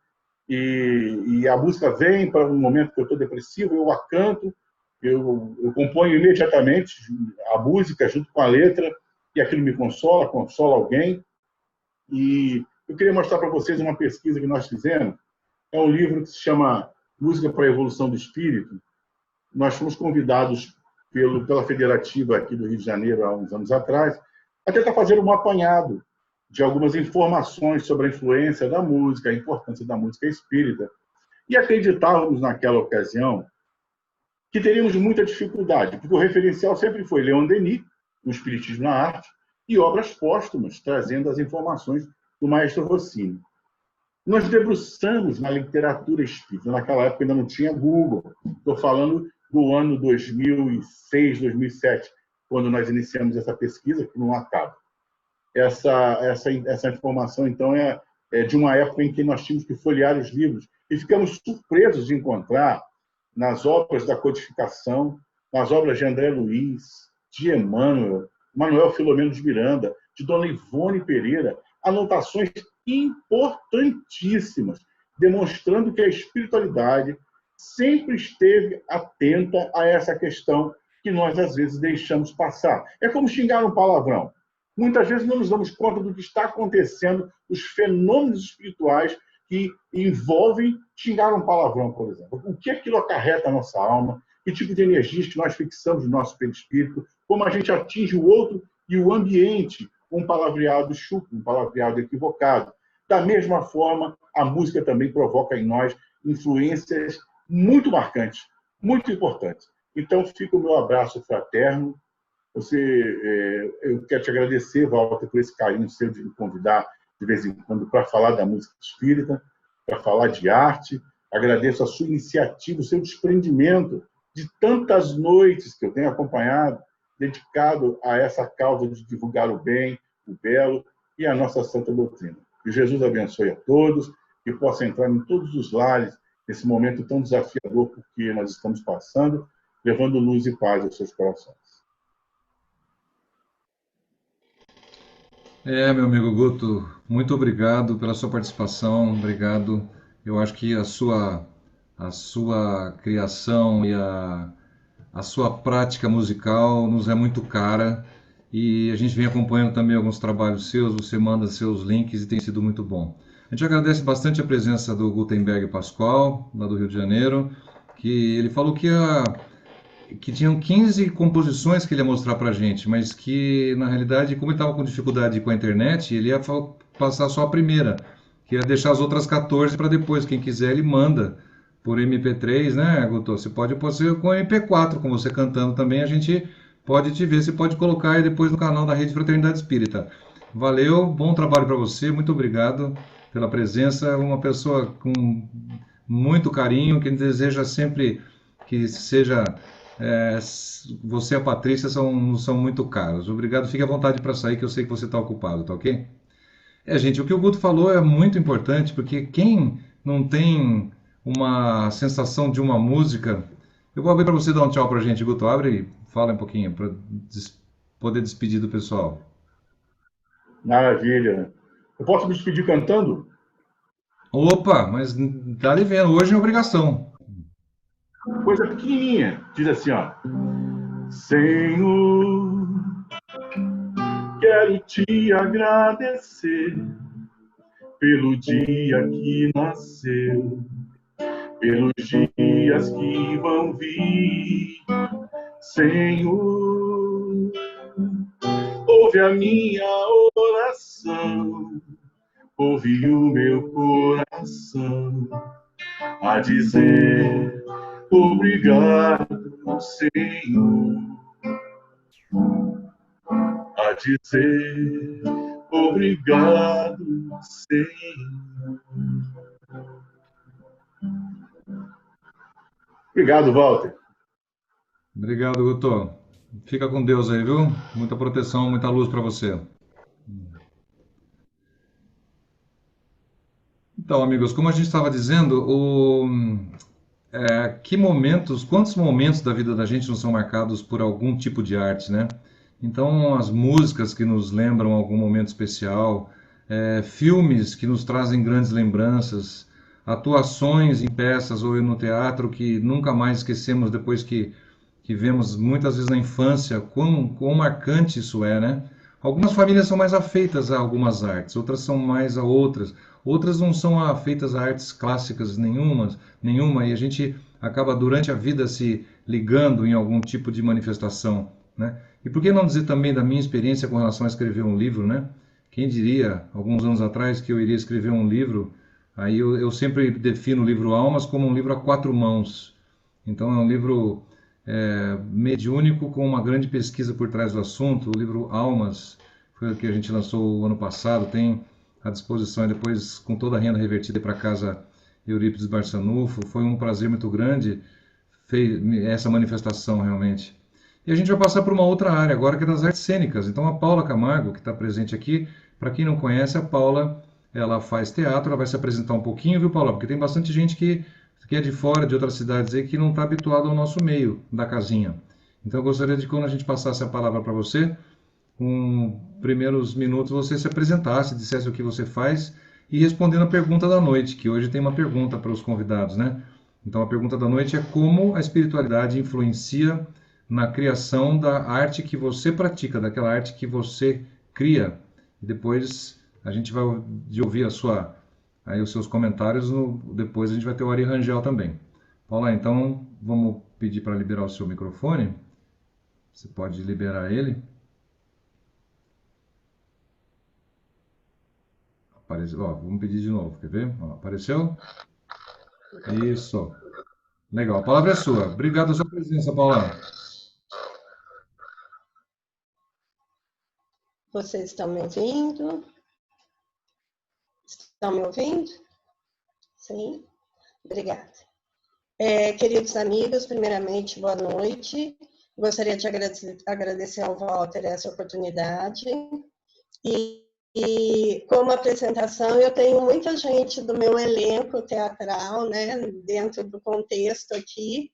E a música vem para um momento que eu estou depressivo, eu a canto, eu componho imediatamente a música junto com a letra, e aquilo me consola, consola alguém. E eu queria mostrar para vocês uma pesquisa que nós fizemos. É um livro que se chama Música para a Evolução do Espírito. Nós fomos convidados pela Federativa aqui do Rio de Janeiro, há uns anos atrás, a tentar fazer um apanhado de algumas informações sobre a influência da música, a importância da música espírita. E acreditávamos naquela ocasião que teríamos muita dificuldade, porque o referencial sempre foi Leon Denis, o Espiritismo na Arte, e obras póstumas, trazendo as informações do maestro Rossini. Nós debruçamos na literatura espírita. Naquela época ainda não tinha Google. Estou falando do ano 2006, 2007, quando nós iniciamos essa pesquisa, que não acaba. Essa informação, então, é de uma época em que nós tínhamos que folhear os livros e ficamos surpresos de encontrar nas obras da codificação, nas obras de André Luiz, de Emmanuel, Manuel Filomeno de Miranda, de Dona Ivone Pereira, anotações importantíssimas, demonstrando que a espiritualidade sempre esteve atenta a essa questão que nós, às vezes, deixamos passar. É como xingar um palavrão. Muitas vezes não nos damos conta do que está acontecendo, dos fenômenos espirituais que envolvem xingar um palavrão, por exemplo. O que aquilo acarreta a nossa alma, que tipo de energias que nós fixamos no nosso perispírito, como a gente atinge o outro e o ambiente com um palavreado chucro, um palavreado equivocado. Da mesma forma, a música também provoca em nós influências muito marcantes, muito importantes. Então, fica o meu abraço fraterno. Eu quero te agradecer, Walter, por esse carinho seu de me convidar de vez em quando para falar da música espírita, para falar de arte. Agradeço a sua iniciativa, o seu desprendimento de tantas noites que eu tenho acompanhado, dedicado a essa causa de divulgar o bem, o belo e a nossa santa doutrina. Que Jesus abençoe a todos, que possa entrar em todos os lares nesse momento tão desafiador porque nós estamos passando, levando luz e paz aos seus corações. Meu amigo Guto, muito obrigado pela sua participação, obrigado. Eu acho que a sua criação e a sua prática musical nos é muito cara e a gente vem acompanhando também alguns trabalhos seus, você manda seus links e tem sido muito bom. A gente agradece bastante a presença do Gutenberg Pascoal, lá do Rio de Janeiro, que ele falou que tinham 15 composições que ele ia mostrar pra gente, mas que na realidade, como ele estava com dificuldade com a internet, ele ia passar só a primeira, que ia deixar as outras 14 para depois, quem quiser ele manda por MP3, né, Guto? Você pode ser com MP4, com você cantando também, a gente pode te ver, você pode colocar aí depois no canal da Rede Fraternidade Espírita. Valeu, bom trabalho para você, muito obrigado pela presença, uma pessoa com muito carinho, que deseja sempre que seja você e a Patrícia são muito caros. Obrigado, fique à vontade para sair, que eu sei que você está ocupado, tá ok? Gente, o que o Guto falou é muito importante, porque quem não tem uma sensação de uma música... Eu vou abrir para você dar um tchau para a gente, Guto. Abre e fala um pouquinho, para poder despedir do pessoal. Maravilha. Eu posso me despedir cantando? Opa, mas tá lhe vendo, hoje é obrigação. Coisa pequenininha. Diz assim, ó. Senhor, quero te agradecer pelo dia que nasceu, pelos dias que vão vir. Senhor, ouve a minha oração, ouve o meu coração a dizer obrigado, Senhor, a dizer obrigado, Senhor. Obrigado, Walter. Obrigado, Guto. Fica com Deus aí, viu? Muita proteção, muita luz para você. Então, amigos, como a gente estava dizendo, quantos momentos da vida da gente não são marcados por algum tipo de arte, né? Então, as músicas que nos lembram algum momento especial, filmes que nos trazem grandes lembranças, atuações em peças ou no teatro que nunca mais esquecemos depois que vemos muitas vezes na infância, quão marcante isso é, né? Algumas famílias são mais afeitas a algumas artes, outras são mais a outras. Outras não são afeitas a artes clássicas nenhuma, e a gente acaba durante a vida se ligando em algum tipo de manifestação, né? E por que não dizer também da minha experiência com relação a escrever um livro, né? Quem diria, alguns anos atrás, que eu iria escrever um livro? Aí eu sempre defino o livro Almas como um livro a quatro mãos. Então é um livro mediúnico com uma grande pesquisa por trás do assunto. O livro Almas foi o que a gente lançou o ano passado, tem à disposição e depois com toda a renda revertida para casa Eurípides Barçanufo. Foi um prazer muito grande essa manifestação realmente. E a gente vai passar por uma outra área agora, que é das artes cênicas. Então a Paula Camargo, que está presente aqui, para quem não conhece, a Paula, ela faz teatro, ela vai se apresentar um pouquinho, viu, Paula? Porque tem bastante gente que é de fora, de outras cidades aí, que não está habituado ao nosso meio da casinha. Então eu gostaria de, quando a gente passasse a palavra para você, com primeiros minutos você se apresentasse, dissesse o que você faz e respondendo a pergunta da noite, que hoje tem uma pergunta para os convidados, né? Então a pergunta da noite é como a espiritualidade influencia na criação da arte que você pratica, daquela arte que você cria. E depois a gente vai ouvir aí os seus comentários, depois a gente vai ter o Ari Rangel também. Paula, então vamos pedir para liberar o seu microfone. Você pode liberar ele. Apareceu, vamos pedir de novo, quer ver? Apareceu? Isso. Legal, a palavra é sua. Obrigado pela sua presença, Paula. Vocês estão me ouvindo? Estão me ouvindo? Sim? Obrigada. Queridos amigos, primeiramente, boa noite. Gostaria de agradecer ao Walter essa oportunidade. E como apresentação, eu tenho muita gente do meu elenco teatral, né, dentro do contexto aqui,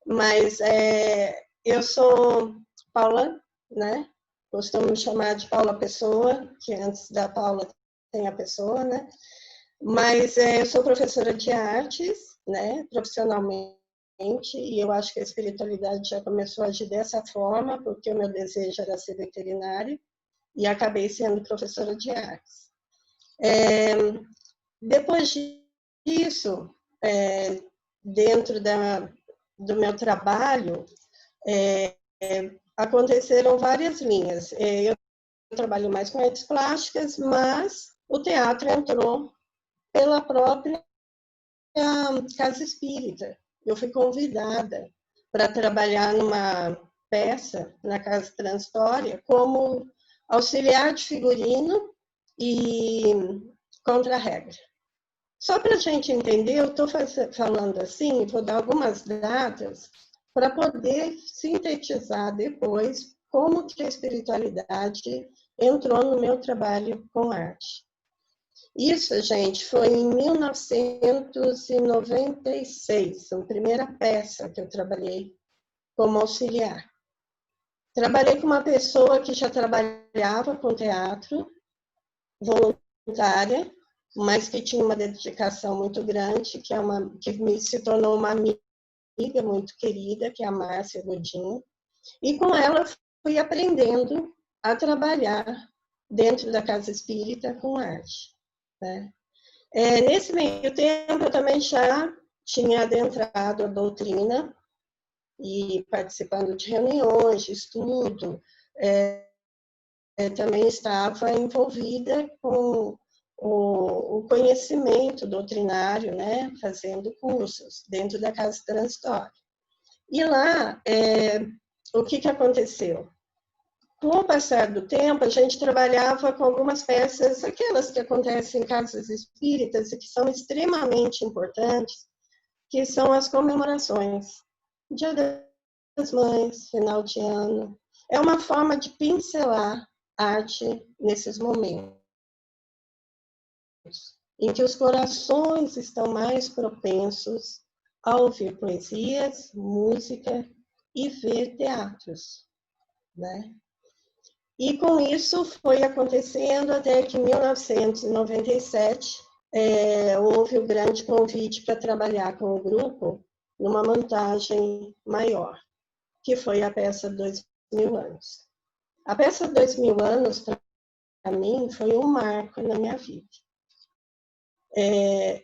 mas eu sou Paula, né? Costumo me chamar de Paula Pessoa, que antes da Paula tem a Pessoa, né? Mas eu sou professora de artes, né, profissionalmente, e eu acho que a espiritualidade já começou a agir dessa forma, porque o meu desejo era ser veterinária, e acabei sendo professora de artes. Depois disso, dentro do meu trabalho, aconteceram várias linhas. Eu trabalho mais com artes plásticas, mas o teatro entrou pela própria Casa Espírita. Eu fui convidada para trabalhar numa peça na Casa Transitória como auxiliar de figurino e contra-regra. Só para a gente entender, eu estou falando assim, vou dar algumas datas para poder sintetizar depois como que a espiritualidade entrou no meu trabalho com arte. Isso, gente, foi em 1996, a primeira peça que eu trabalhei como auxiliar. Trabalhei com uma pessoa que já trabalhava com teatro, voluntária, mas que tinha uma dedicação muito grande, que se tornou uma amiga muito querida, que é a Márcia Godinho. E com ela fui aprendendo a trabalhar dentro da Casa Espírita com arte, né? Nesse meio tempo, eu também já tinha adentrado a doutrina, e participando de reuniões, de estudo, também estava envolvida com o conhecimento doutrinário, né, fazendo cursos dentro da Casa Transitória. E lá, o que aconteceu? com o passar do tempo, a gente trabalhava com algumas peças, aquelas que acontecem em casas espíritas e que são extremamente importantes, que são as comemorações. Dia das Mães, final de ano. É uma forma de pincelar arte nesses momentos, em que os corações estão mais propensos a ouvir poesias, música e ver teatros, né? E com isso foi acontecendo até que em 1997 houve o grande convite para trabalhar com o grupo numa montagem maior, que foi a peça 2000 anos. A peça 2000 anos, para mim, foi um marco na minha vida.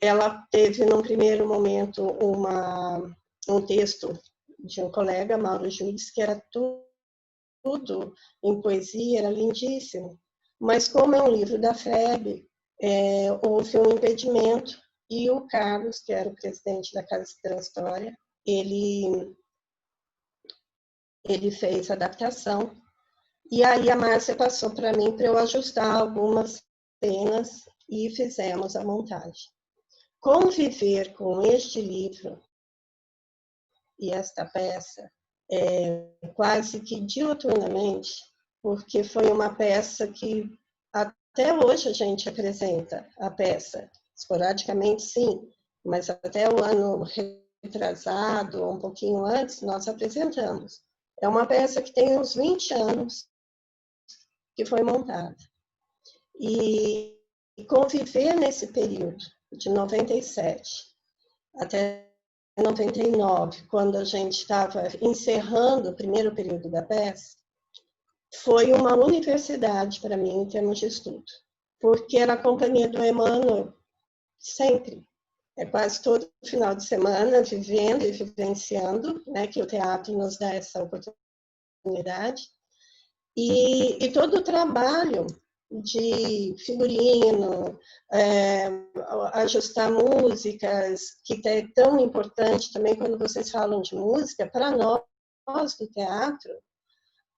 Ela teve, num primeiro momento, um texto de um colega, Mauro Júdice, que era tudo em poesia, era lindíssimo. Mas como é um livro da FEB, houve um impedimento e o Carlos, que era o presidente da Casa Transitória, ele fez a adaptação. E aí a Márcia passou para mim para eu ajustar algumas cenas e fizemos a montagem. Conviver com este livro e esta peça quase que diuturnamente, porque foi uma peça que até hoje a gente apresenta a peça, esporadicamente sim, mas até o ano retrasado, um pouquinho antes, nós apresentamos. É uma peça que tem uns 20 anos que foi montada. E conviver nesse período, de 97 até 99, quando a gente estava encerrando o primeiro período da peça, foi uma universidade para mim em termos de estudo, porque era a companhia do Emmanuel sempre. Quase todo final de semana, vivendo e vivenciando, né, que o teatro nos dá essa oportunidade. E todo o trabalho de figurino, ajustar músicas, que é tão importante também quando vocês falam de música, para nós do teatro,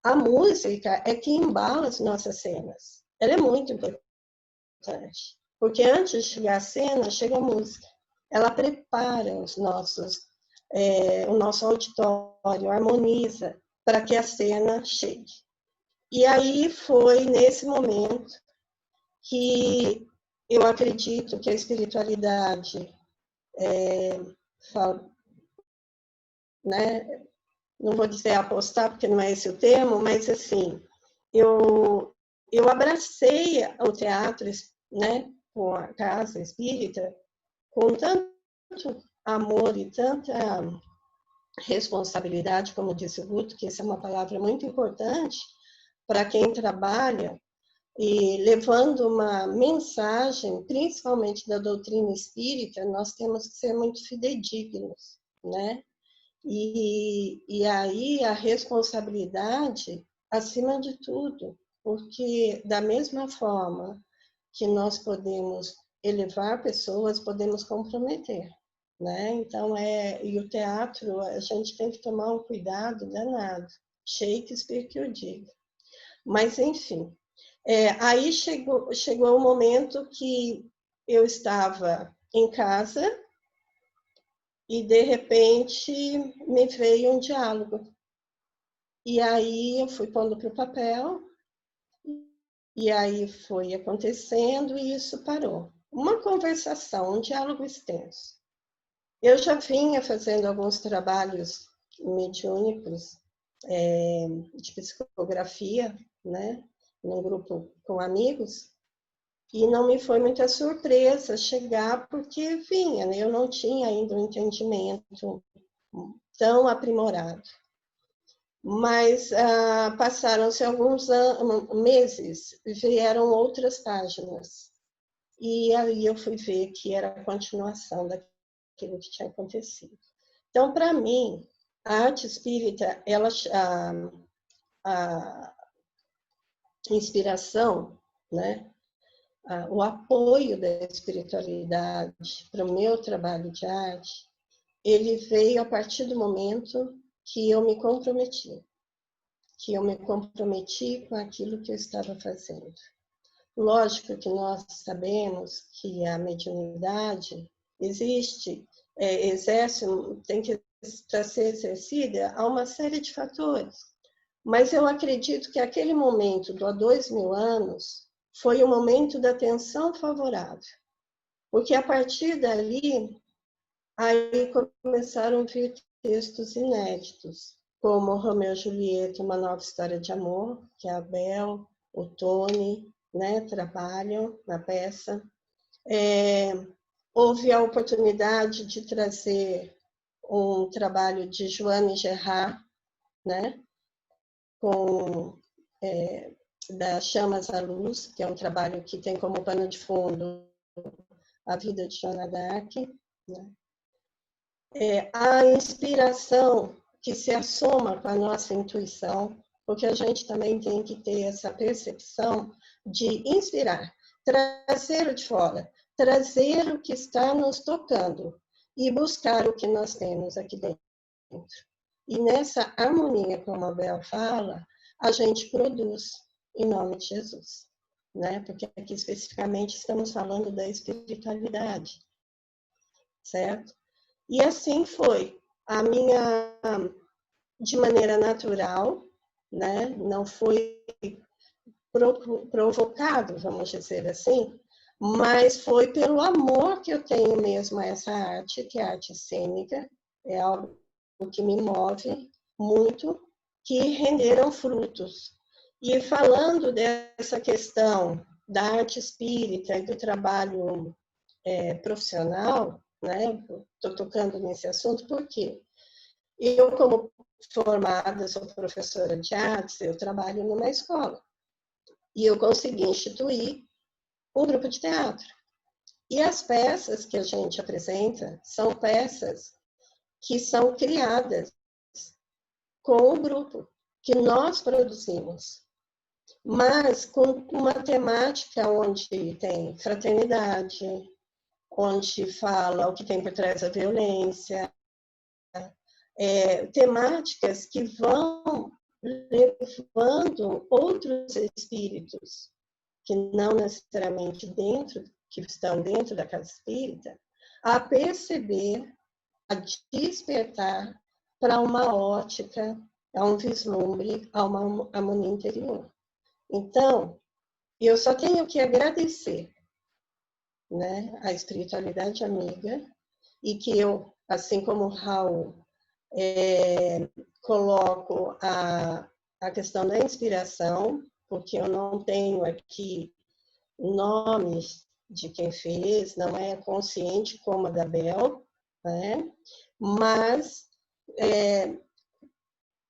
a música é que embala as nossas cenas. Ela é muito importante, porque antes de chegar a cena, chega a música. Ela prepara o nosso auditório, harmoniza para que a cena chegue. E aí foi nesse momento que eu acredito que a espiritualidade, né, não vou dizer apostar, porque não é esse o termo, mas assim, eu abracei o teatro, né, com a casa espírita, com tanto amor e tanta responsabilidade, como disse o Guto, que essa é uma palavra muito importante para quem trabalha, e levando uma mensagem, principalmente da doutrina espírita, nós temos que ser muito fidedignos, né? E aí a responsabilidade acima de tudo, porque da mesma forma que nós podemos elevar pessoas, podemos comprometer, né? Então e o teatro, a gente tem que tomar um cuidado danado, Shakespeare que eu digo. Mas enfim, aí chegou o momento que eu estava em casa e, de repente, me veio um diálogo. E aí eu fui pondo para o papel, e aí foi acontecendo e isso parou. Uma conversação, um diálogo extenso. Eu já vinha fazendo alguns trabalhos mediúnicos de psicografia, né, num grupo com amigos, e não me foi muita surpresa chegar, porque vinha, né? Eu não tinha ainda um entendimento tão aprimorado. Mas passaram-se alguns meses, vieram outras páginas. E aí eu fui ver que era a continuação daquilo que tinha acontecido. Então, para mim, a arte espírita, a inspiração, né? O apoio da espiritualidade para o meu trabalho de arte, ele veio a partir do momento que eu me comprometi, que eu me comprometi com aquilo que eu estava fazendo. Lógico que nós sabemos que a mediunidade existe, tem que para ser exercida há uma série de fatores. Mas eu acredito que aquele momento, há 2000 anos, foi o momento da tensão favorável. Porque a partir dali, aí começaram a vir textos inéditos, como Romeu e Julieta, Uma Nova História de Amor, que a Bel, o Tony, né, trabalham na peça. Houve a oportunidade de trazer um trabalho de Joane Gerard, né, com Das Chamas à Luz, que é um trabalho que tem como pano de fundo a vida de Joana d'Arc, né? A inspiração que se assoma com a nossa intuição, porque a gente também tem que ter essa percepção de inspirar, trazer o de fora, trazer o que está nos tocando e buscar o que nós temos aqui dentro. E nessa harmonia, como a Bel fala, a gente produz em nome de Jesus, né? Porque aqui especificamente estamos falando da espiritualidade, certo? E assim foi a minha, de maneira natural, né? Não foi provocado, vamos dizer assim, mas foi pelo amor que eu tenho mesmo a essa arte, que é a arte cênica, é algo que me move muito, que renderam frutos. E falando dessa questão da arte espírita e do trabalho profissional, né? Estou tocando nesse assunto porque eu, como formada, sou professora de artes, eu trabalho numa escola. E eu consegui instituir um grupo de teatro. E as peças que a gente apresenta são peças que são criadas com o grupo, que nós produzimos, mas com uma temática onde tem fraternidade, onde fala o que tem por trás da violência, temáticas que vão levando outros espíritos que não necessariamente que estão dentro da casa espírita, a perceber, a despertar para uma ótica, a um vislumbre, a uma harmonia interior. Então, eu só tenho que agradecer, né, a espiritualidade amiga, e que eu, assim como o Raul, coloco a questão da inspiração, porque eu não tenho aqui nomes de quem fez, não é consciente como a da Bel, né? Mas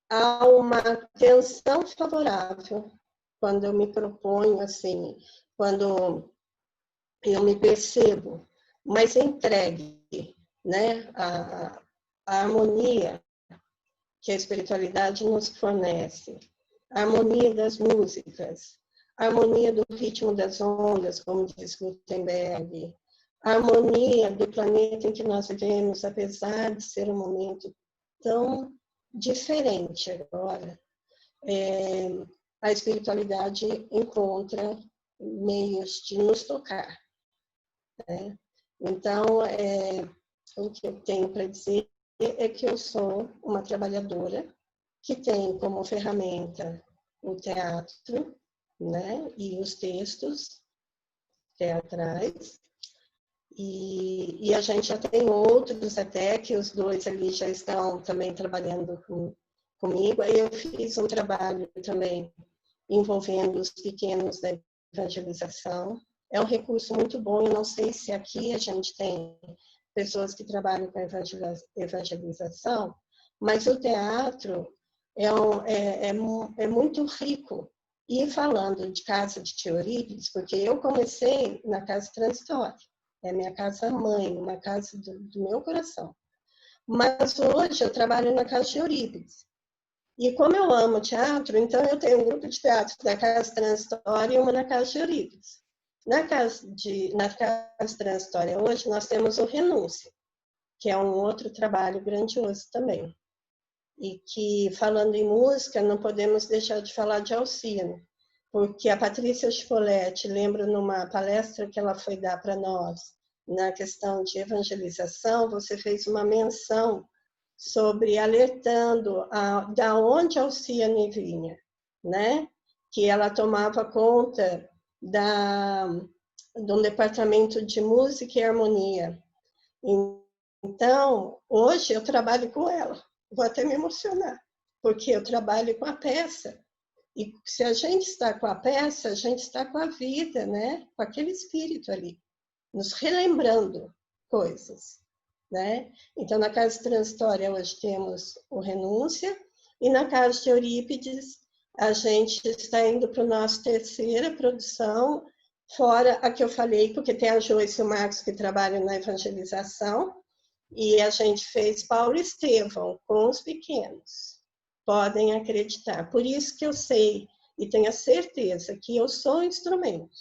há uma tensão favorável quando eu me proponho, assim, quando eu me percebo mais entregue, né? A harmonia que a espiritualidade nos fornece, a harmonia das músicas, a harmonia do ritmo das ondas, como diz Gutenberg, a harmonia do planeta em que nós vivemos, apesar de ser um momento tão diferente agora, a espiritualidade encontra meios de nos tocar, né? Então, o que eu tenho para dizer é que eu sou uma trabalhadora que tem como ferramenta o teatro, né, e os textos teatrais, e a gente já tem outros até, que os dois ali já estão também trabalhando comigo. Aí eu fiz um trabalho também envolvendo os pequenos da evangelização. É um recurso muito bom, eu não sei se aqui a gente tem pessoas que trabalham com evangelização, mas o teatro é muito rico. E falando de Casa de Tia Eurípides, porque eu comecei na Casa Transitória, é minha casa-mãe, uma casa do meu coração. Mas hoje eu trabalho na Casa de Eurípides. E como eu amo teatro, então eu tenho um grupo de teatro da Casa Transitória e uma na Casa de Eurípides. Na Casa Transitória hoje nós temos o Renúncia, que é um outro trabalho grandioso também. E que, falando em música, não podemos deixar de falar de Alcione, porque a Patrícia Chipoletti, lembro numa palestra que ela foi dar para nós, na questão de evangelização, você fez uma menção sobre alertando da onde Alcione vinha, né? Que ela tomava conta de um departamento de música e harmonia. Então, hoje eu trabalho com ela. Vou até me emocionar, porque eu trabalho com a peça. E se a gente está com a peça, a gente está com a vida, né? Com aquele espírito ali, nos relembrando coisas, né? Então, na Casa Transitória, hoje temos o Renúncia, e na Casa de Eurípides, a gente está indo para a nossa terceira produção, fora a que eu falei, porque tem a Joyce e o Marcos que trabalham na evangelização, e a gente fez Paulo Estevão com os pequenos. Podem acreditar. Por isso que eu sei e tenho a certeza que eu sou um instrumento,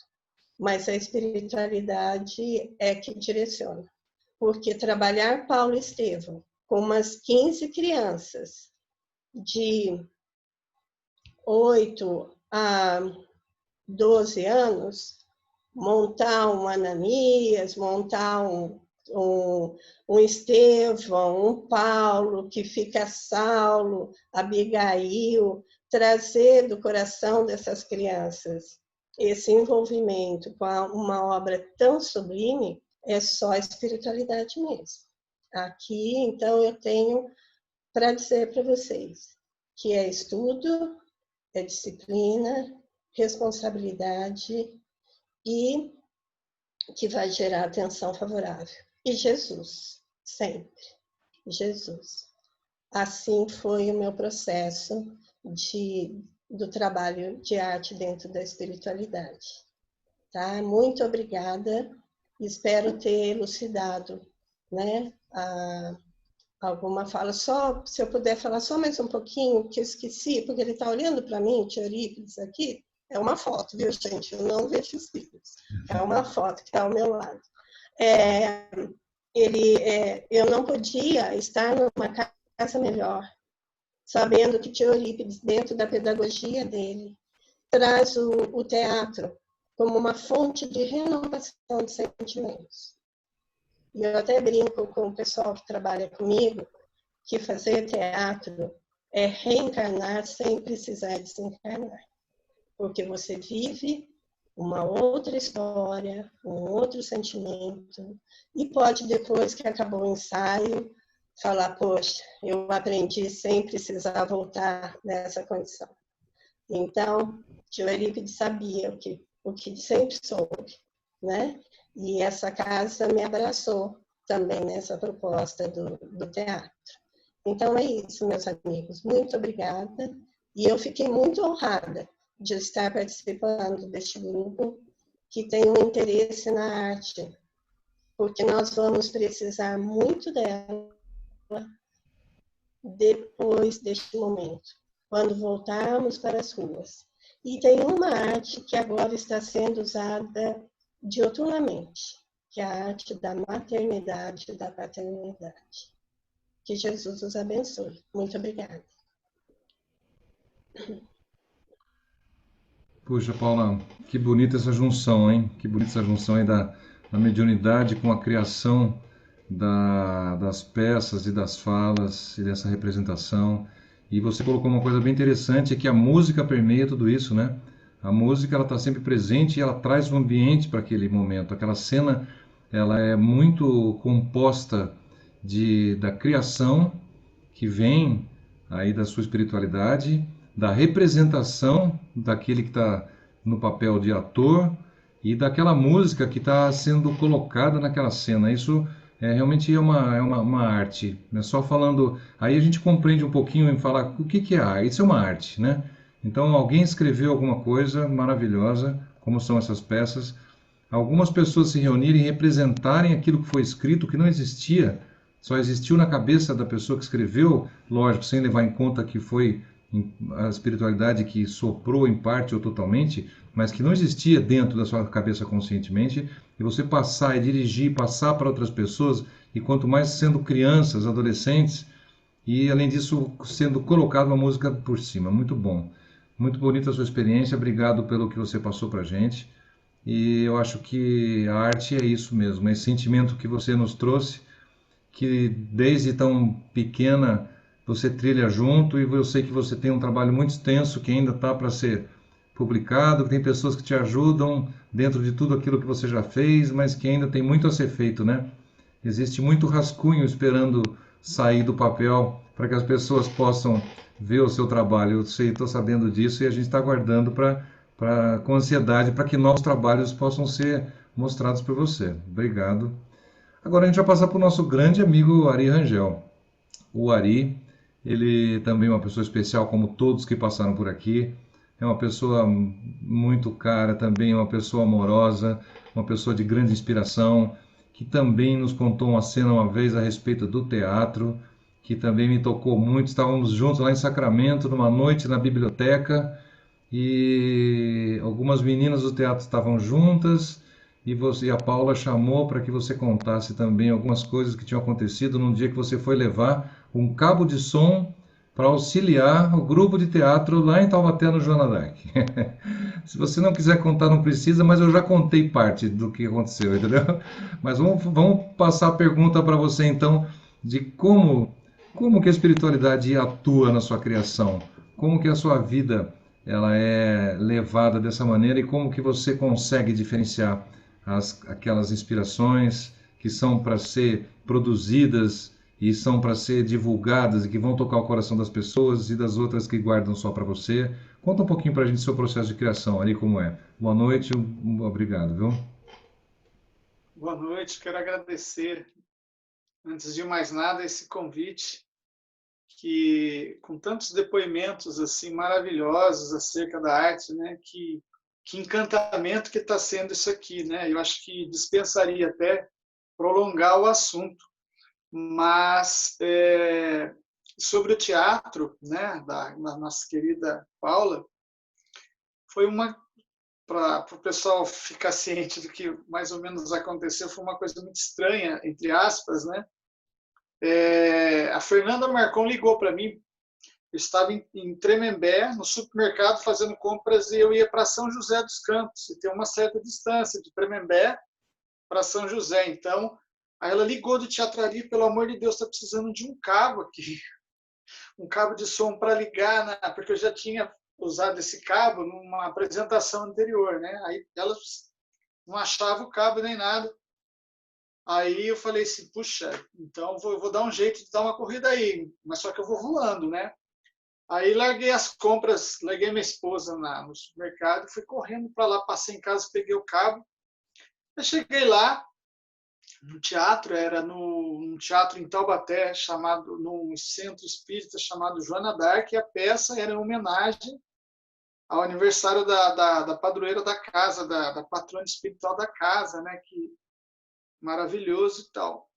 mas a espiritualidade é que direciona. Porque trabalhar Paulo Estevão com umas 15 crianças de 8 a 12 anos, montar um Ananias, montar um Estevão, um Paulo, que fica Saulo, Abigail, trazer do coração dessas crianças esse envolvimento com uma obra tão sublime, é só a espiritualidade mesmo. Aqui, então, eu tenho para dizer para vocês que é estudo, é disciplina, responsabilidade e que vai gerar atenção favorável. E Jesus, sempre. Jesus. Assim foi o meu processo do trabalho de arte dentro da espiritualidade. Tá? Muito obrigada. Espero ter elucidado, né, alguma fala. Só, se eu puder falar só mais um pouquinho, que eu esqueci, porque ele está olhando para mim, o Eurípides aqui. É uma foto, viu, gente? Eu não vejo os filhos. É uma foto que está ao meu lado. Eu não podia estar numa casa melhor, sabendo que Eurípides, dentro da pedagogia dele, traz o teatro como uma fonte de renovação de sentimentos. E eu até brinco com o pessoal que trabalha comigo, que fazer teatro é reencarnar sem precisar desencarnar. Porque você vive uma outra história, um outro sentimento, e pode, depois que acabou o ensaio, falar, poxa, eu aprendi sem precisar voltar nessa condição. Então, Eurípides sabia o que sempre soube, né? E essa casa me abraçou também nessa proposta do teatro. Então, é isso, meus amigos. Muito obrigada. E eu fiquei muito honrada de estar participando deste grupo que tem um interesse na arte, porque nós vamos precisar muito dela depois deste momento, quando voltarmos para as ruas. E tem uma arte que agora está sendo usada dioturnamente, que é a arte da maternidade e da paternidade. Que Jesus os abençoe. Muito obrigada. Puxa, Paula, que bonita essa junção, hein? Que bonita essa junção aí da mediunidade com a criação das peças e das falas e dessa representação. E você colocou uma coisa bem interessante, é que a música permeia tudo isso, né? A música, ela está sempre presente e ela traz um ambiente para aquele momento. Aquela cena, ela é muito composta da criação que vem aí da sua espiritualidade, da representação daquele que está no papel de ator e daquela música que está sendo colocada naquela cena. Isso realmente é uma arte. Né? Só falando, aí a gente compreende um pouquinho em falar o que é arte. Isso é uma arte, né? Então alguém escreveu alguma coisa maravilhosa, como são essas peças. Algumas pessoas se reunirem e representarem aquilo que foi escrito, que não existia, só existiu na cabeça da pessoa que escreveu, lógico, sem levar em conta que foi a espiritualidade que soprou em parte ou totalmente, mas que não existia dentro da sua cabeça conscientemente, e você passar e dirigir, passar para outras pessoas, e quanto mais sendo crianças, adolescentes, e, além disso, sendo colocado uma música por cima. Muito bom. Muito bonita a sua experiência. Obrigado pelo que você passou para a gente. E eu acho que a arte é isso mesmo, esse sentimento que você nos trouxe, que desde tão pequena você trilha junto, e eu sei que você tem um trabalho muito extenso que ainda está para ser publicado, que tem pessoas que te ajudam dentro de tudo aquilo que você já fez, mas que ainda tem muito a ser feito, né? Existe muito rascunho esperando sair do papel para que as pessoas possam ver o seu trabalho. Eu sei, estou sabendo disso, e a gente está aguardando com ansiedade para que novos trabalhos possam ser mostrados por você. Obrigado. Agora a gente vai passar para o nosso grande amigo Ari Rangel. O Ari, ele também é uma pessoa especial, como todos que passaram por aqui. É uma pessoa muito cara, também uma pessoa amorosa, uma pessoa de grande inspiração, que também nos contou uma cena uma vez a respeito do teatro, que também me tocou muito. Estávamos juntos lá em Sacramento, numa noite na biblioteca, e algumas meninas do teatro estavam juntas, e você, a Paula chamou para que você contasse também algumas coisas que tinham acontecido num dia que você foi levar um cabo de som para auxiliar o grupo de teatro lá em Taubaté, no Joana d'Arc. Se você não quiser contar, não precisa, mas eu já contei parte do que aconteceu, entendeu? Mas vamos passar a pergunta para você, então, de como que a espiritualidade atua na sua criação, como que a sua vida ela é levada dessa maneira, e como que você consegue diferenciar aquelas inspirações que são para ser produzidas e são para ser divulgadas e que vão tocar o coração das pessoas, e das outras que guardam só para você. Conta um pouquinho para a gente do seu processo de criação ali, como é. Boa noite, obrigado, viu? Boa noite, quero agradecer, antes de mais nada, esse convite, que com tantos depoimentos assim maravilhosos acerca da arte, né? Que encantamento que está sendo isso aqui, né? Eu acho que dispensaria até prolongar o assunto, mas sobre o teatro, né? Da nossa querida Paula, foi uma, para o pessoal ficar ciente do que mais ou menos aconteceu, foi uma coisa muito estranha, entre aspas, né? A Fernanda Marcon ligou para mim. Eu estava em Tremembé, no supermercado, fazendo compras, e eu ia para São José dos Campos, e tem uma certa distância de Tremembé para São José. Então, aí ela ligou do Teatro Ari: pelo amor de Deus, está precisando de um cabo aqui, um cabo de som para ligar, porque eu já tinha usado esse cabo numa apresentação anterior, né? Aí ela não achava o cabo nem nada. Aí eu falei assim: puxa, então eu vou dar um jeito de dar uma corrida aí, mas só que eu vou voando, né? Aí larguei as compras, larguei minha esposa no supermercado, fui correndo para lá, passei em casa, peguei o cabo. Eu cheguei lá no teatro, era num teatro em Taubaté, num centro espírita chamado Joana d'Arc, e a peça era em homenagem ao aniversário da padroeira da casa, da patrona espiritual da casa, né? Que maravilhoso e tal.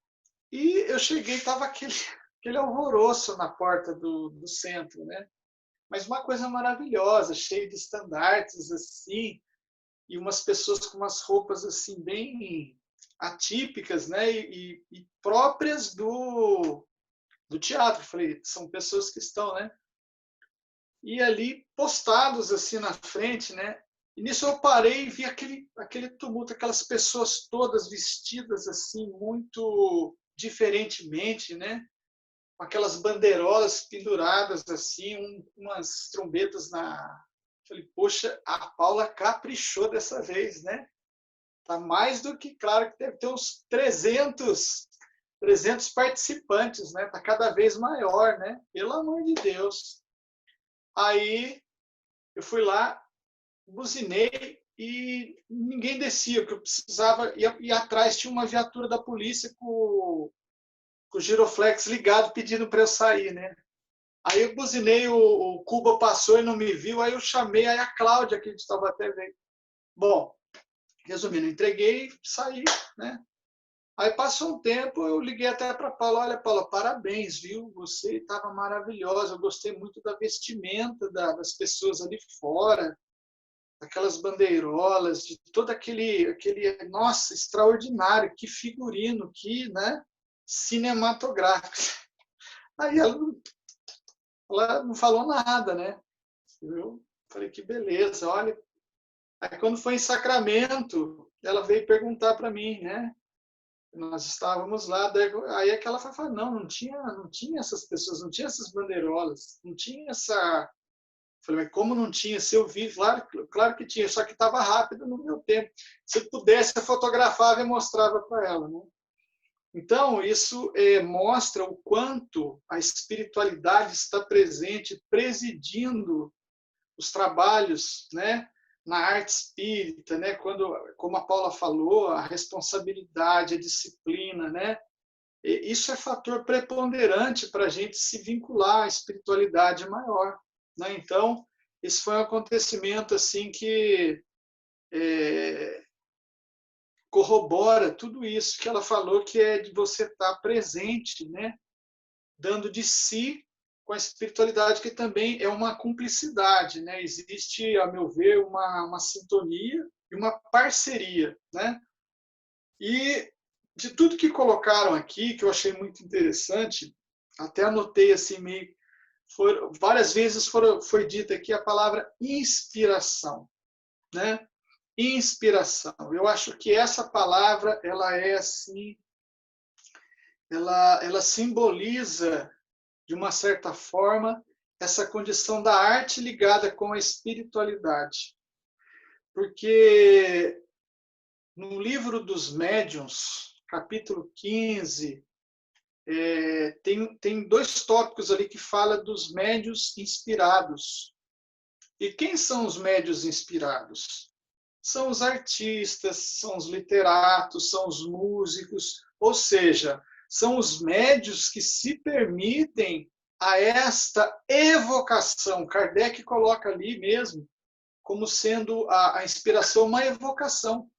E eu cheguei, estava aquele alvoroço na porta do centro, né? Mas uma coisa maravilhosa, cheio de estandartes assim, e umas pessoas com umas roupas assim bem atípicas, né? E próprias do teatro. Eu falei, são pessoas que estão, né? E ali postados assim na frente, né? E nisso eu parei e vi aquele tumulto, aquelas pessoas todas vestidas assim muito diferentemente, né? Com aquelas bandeirolas penduradas assim, umas trombetas na... Falei, poxa, a Paula caprichou dessa vez, né? Tá mais do que claro que deve ter uns 300 participantes, né? Tá cada vez maior, né? Pelo amor de Deus. Aí eu fui lá, buzinei e ninguém descia, porque eu precisava... E atrás tinha uma viatura da polícia com o giroflex ligado, pedindo para eu sair, né? Aí eu buzinei, o Cuba passou e não me viu, aí eu chamei, aí a Cláudia, que estava até veio. Bom, resumindo, entreguei e saí, né? Aí passou um tempo, eu liguei até para a Paula: olha, Paula, parabéns, viu? Você estava maravilhosa, eu gostei muito da vestimenta das pessoas ali fora, aquelas bandeirolas, de todo aquele nossa, extraordinário, que figurino, que, né, cinematográfico. Aí ela não falou nada, né? Eu falei, que beleza, olha. Aí quando foi em Sacramento, ela veio perguntar para mim, né? Nós estávamos lá, aí é que ela falou, não tinha essas pessoas, não tinha essas bandeirolas, não tinha essa... Falei, mas como não tinha? Se eu vi, claro que tinha, só que estava rápido no meu tempo. Se eu pudesse, eu fotografava e mostrava para ela, né? Então, isso mostra o quanto a espiritualidade está presente, presidindo os trabalhos, né, na arte espírita, né, quando, como a Paula falou, a responsabilidade, a disciplina, né, isso é fator preponderante para a gente se vincular à espiritualidade maior, né? Então, esse foi um acontecimento assim que corrobora tudo isso que ela falou, que é de você estar presente, né, dando de si com a espiritualidade, que também é uma cumplicidade, né? Existe, a meu ver, uma sintonia e uma parceria, né? E de tudo que colocaram aqui, que eu achei muito interessante, até anotei assim meio, várias vezes foi dita aqui a palavra inspiração, né? Inspiração. Eu acho que essa palavra, ela é assim, ela simboliza de uma certa forma essa condição da arte ligada com a espiritualidade. Porque no livro dos Médiuns, capítulo 15, tem dois tópicos ali que fala dos médiuns inspirados. E quem são os médiuns inspirados? São os artistas, são os literatos, são os músicos, ou seja, são os médiuns que se permitem a esta evocação. Kardec coloca ali mesmo como sendo a inspiração uma evocação.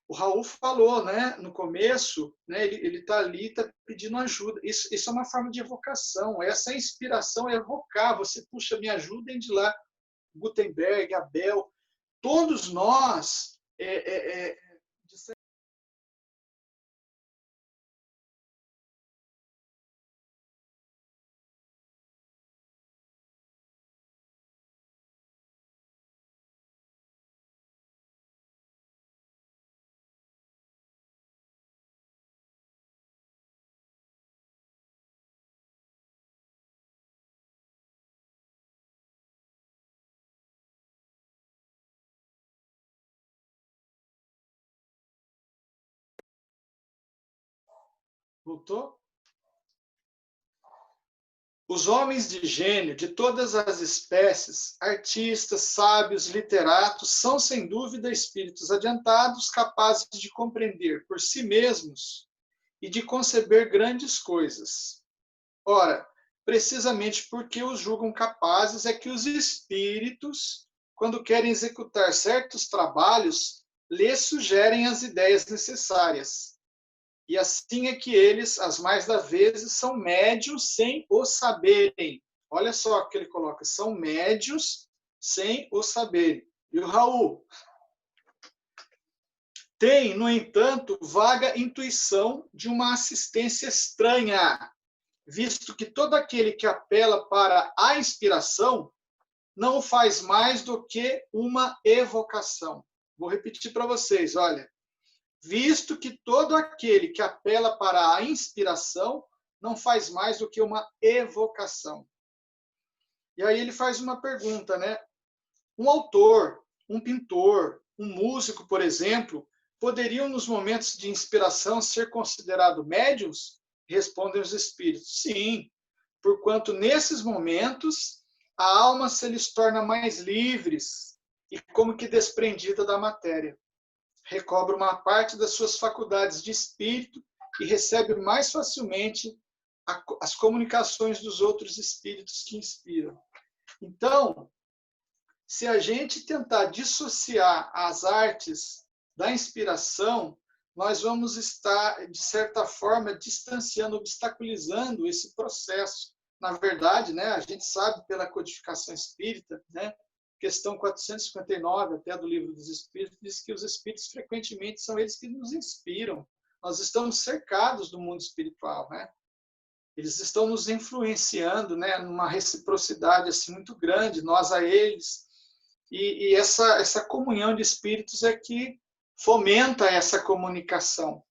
O Raul falou, né, no começo, né, ele está ali, está pedindo ajuda. Isso é uma forma de evocação. Essa inspiração é evocar. Você, puxa, me ajudem de lá. Gutenberg, Abel, todos nós, voltou? Os homens de gênio de todas as espécies, artistas, sábios, literatos, são sem dúvida espíritos adiantados, capazes de compreender por si mesmos e de conceber grandes coisas. Ora, precisamente porque os julgam capazes é que os espíritos, quando querem executar certos trabalhos, lhes sugerem as ideias necessárias. E assim é que eles, as mais das vezes, são médios sem o saberem. Olha só o que ele coloca, são médios sem o saberem. E o Raul tem, no entanto, vaga intuição de uma assistência estranha, visto que todo aquele que apela para a inspiração não faz mais do que uma evocação. Vou repetir para vocês, olha. Visto que todo aquele que apela para a inspiração não faz mais do que uma evocação. E aí ele faz uma pergunta, né? Um autor, um pintor, um músico, por exemplo, poderiam, nos momentos de inspiração, ser considerados médiuns? Respondem os espíritos. Sim, porquanto nesses momentos a alma se lhes torna mais livres e como que desprendida da matéria. Recobra uma parte das suas faculdades de espírito e recebe mais facilmente as comunicações dos outros espíritos que inspiram. Então, se a gente tentar dissociar as artes da inspiração, nós vamos estar, de certa forma, distanciando, obstaculizando esse processo. Na verdade, né, a gente sabe pela codificação espírita, né, questão 459, até do Livro dos Espíritos, diz que os espíritos frequentemente são eles que nos inspiram. Nós estamos cercados do mundo espiritual, né? eles estão nos influenciando, né, numa reciprocidade assim muito grande, nós a eles, e essa comunhão de espíritos é que fomenta essa comunicação.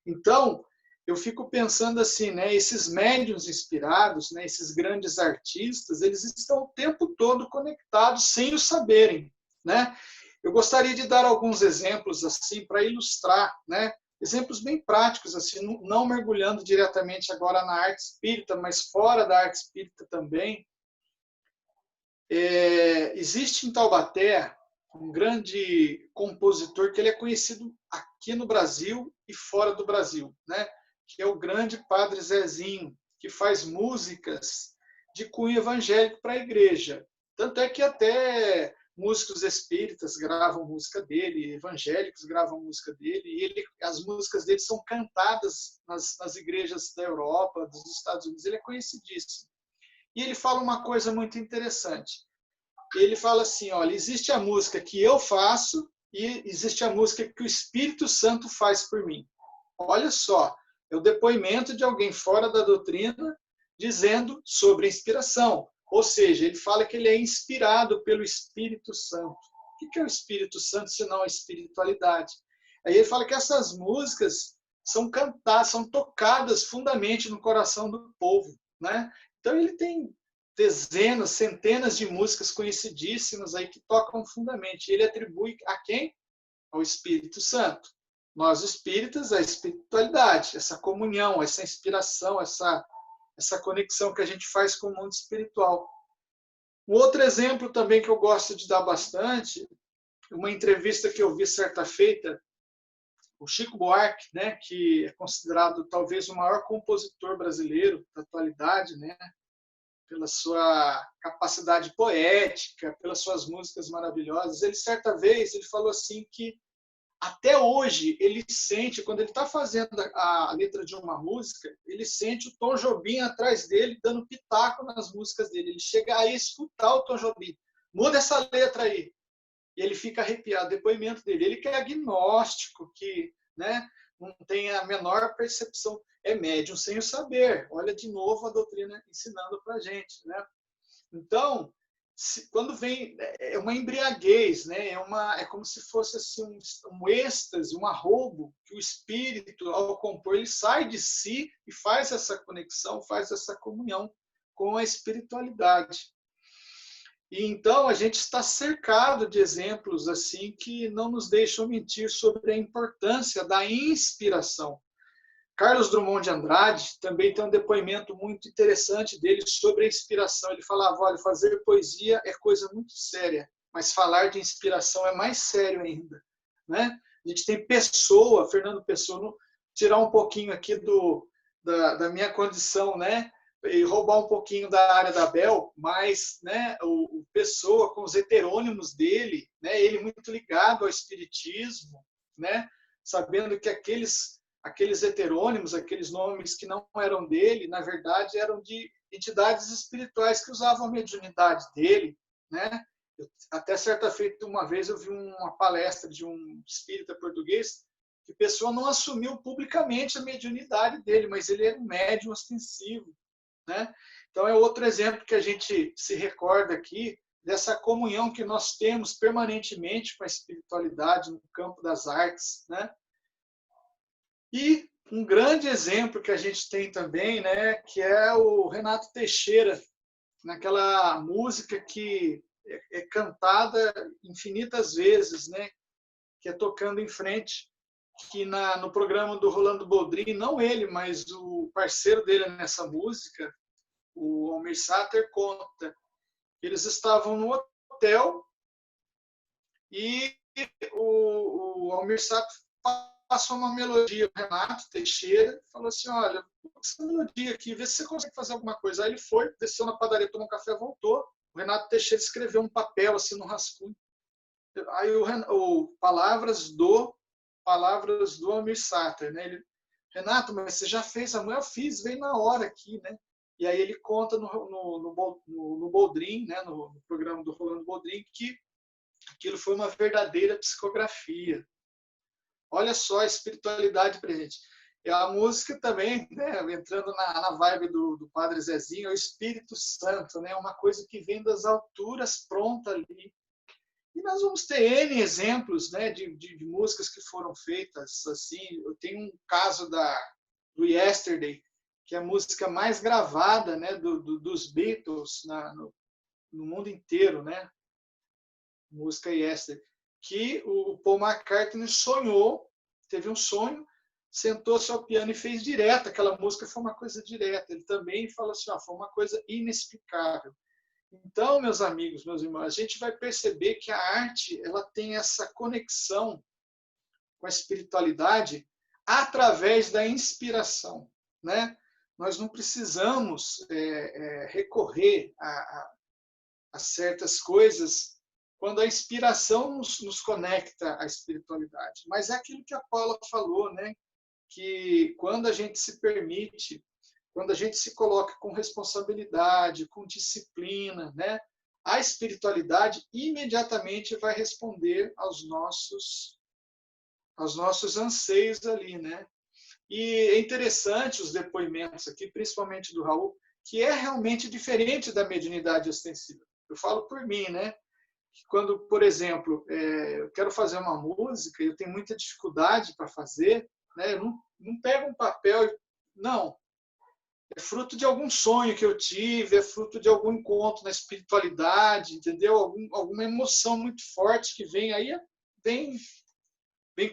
Então, eu fico pensando assim, né, esses médiuns inspirados, né, esses grandes artistas, eles estão o tempo todo conectados sem o saberem, né? Eu gostaria de dar alguns exemplos assim para ilustrar, né? Exemplos bem práticos assim, não mergulhando diretamente agora na arte espírita, mas fora da arte espírita também. Existe em Taubaté um grande compositor que ele é conhecido aqui no Brasil e fora do Brasil, né? Que é o grande Padre Zezinho, que faz músicas de cunho evangélico para a igreja. Tanto é que até músicos espíritas gravam música dele, evangélicos gravam música dele, e as músicas dele são cantadas nas igrejas da Europa, dos Estados Unidos. Ele é conhecidíssimo. E ele fala uma coisa muito interessante. Ele fala assim, olha, existe a música que eu faço e existe a música que o Espírito Santo faz por mim. Olha só, é o depoimento de alguém fora da doutrina dizendo sobre a inspiração. Ou seja, ele fala que ele é inspirado pelo Espírito Santo. O que é o Espírito Santo, senão a espiritualidade? Aí ele fala que essas músicas são cantadas, são tocadas fundamente no coração do povo, né? Então ele tem dezenas, centenas de músicas conhecidíssimas aí que tocam fundamente. Ele atribui a quem? Ao Espírito Santo. Nós espíritas, a espiritualidade, essa comunhão, essa inspiração, essa conexão que a gente faz com o mundo espiritual. Um outro exemplo também que eu gosto de dar bastante, uma entrevista que eu vi certa feita, o Chico Buarque, né, que é considerado talvez o maior compositor brasileiro da atualidade, né, pela sua capacidade poética, pelas suas músicas maravilhosas. Ele, certa vez, ele falou assim que até hoje ele sente, quando ele está fazendo a letra de uma música, ele sente o Tom Jobim atrás dele, dando pitaco nas músicas dele. Ele chega a escutar o Tom Jobim. Muda essa letra aí. E ele fica arrepiado. Depoimento dele. Ele que é agnóstico, que, né, não tem a menor percepção. É médium sem o saber. Olha de novo a doutrina ensinando para a gente, né? Então, quando vem, é uma embriaguez, né? É como se fosse assim, um êxtase, um arroubo, que o espírito, ao compor, ele sai de si e faz essa conexão, faz essa comunhão com a espiritualidade. E então a gente está cercado de exemplos assim que não nos deixam mentir sobre a importância da inspiração. Carlos Drummond de Andrade também tem um depoimento muito interessante dele sobre a inspiração. Ele falava, olha, fazer poesia é coisa muito séria, mas falar de inspiração é mais sério ainda, né? A gente tem Pessoa, Fernando Pessoa, tirar um pouquinho aqui da minha condição, né? E roubar um pouquinho da área da Bel, mas, né, o Pessoa com os heterônimos dele, né? Ele muito ligado ao espiritismo, né? Sabendo que aqueles heterônimos, aqueles nomes que não eram dele, na verdade, eram de entidades espirituais que usavam a mediunidade dele, né? Até certa feita, uma vez, eu vi uma palestra de um espírita português que a pessoa não assumiu publicamente a mediunidade dele, mas ele era um médium ostensivo, né? Então, é outro exemplo que a gente se recorda aqui dessa comunhão que nós temos permanentemente com a espiritualidade no campo das artes, né? E um grande exemplo que a gente tem também, né, que é o Renato Teixeira, naquela música que é cantada infinitas vezes, né, que é Tocando em Frente, que no programa do Rolando Boldrin, não ele, mas o parceiro dele nessa música, o Almir Sater, conta que eles estavam no hotel e o Almir Sater passou uma melodia, o Renato Teixeira falou assim, olha, essa melodia aqui, vê se você consegue fazer alguma coisa. Aí ele foi, desceu na padaria, tomou um café, voltou. O Renato Teixeira escreveu um papel assim no rascunho. Aí palavras do Almir Sater, né? Ele, Renato, mas você já fez a mão? Eu fiz, veio na hora aqui, né? E aí ele conta no Boldrin, né? No programa do Rolando Boldrin, que aquilo foi uma verdadeira psicografia. Olha só a espiritualidade presente. E a música também, né, entrando na vibe do Padre Zezinho, é o Espírito Santo, né, uma coisa que vem das alturas pronta ali. E nós vamos ter N exemplos, né, de músicas que foram feitas assim. Eu tenho um caso do Yesterday, que é a música mais gravada, né, dos Beatles no mundo inteiro, né? Música Yesterday, que o Paul McCartney sonhou, teve um sonho, sentou-se ao piano e fez direto. Aquela música foi uma coisa direta. Ele também falou assim, foi uma coisa inexplicável. Então, meus amigos, meus irmãos, a gente vai perceber que a arte ela tem essa conexão com a espiritualidade através da inspiração, né? Nós não precisamos recorrer a certas coisas quando a inspiração nos conecta à espiritualidade. Mas é aquilo que a Paula falou, né? Que quando a gente se permite, quando a gente se coloca com responsabilidade, com disciplina, né? A espiritualidade imediatamente vai responder aos nossos anseios ali, né? E é interessante os depoimentos aqui, principalmente do Raul, que é realmente diferente da mediunidade ostensiva. Eu falo por mim, né? Quando, por exemplo, eu quero fazer uma música e eu tenho muita dificuldade para fazer, né? Eu não pego um papel, não. É fruto de algum sonho que eu tive, é fruto de algum encontro na espiritualidade, entendeu? Alguma emoção muito forte que vem aí, vem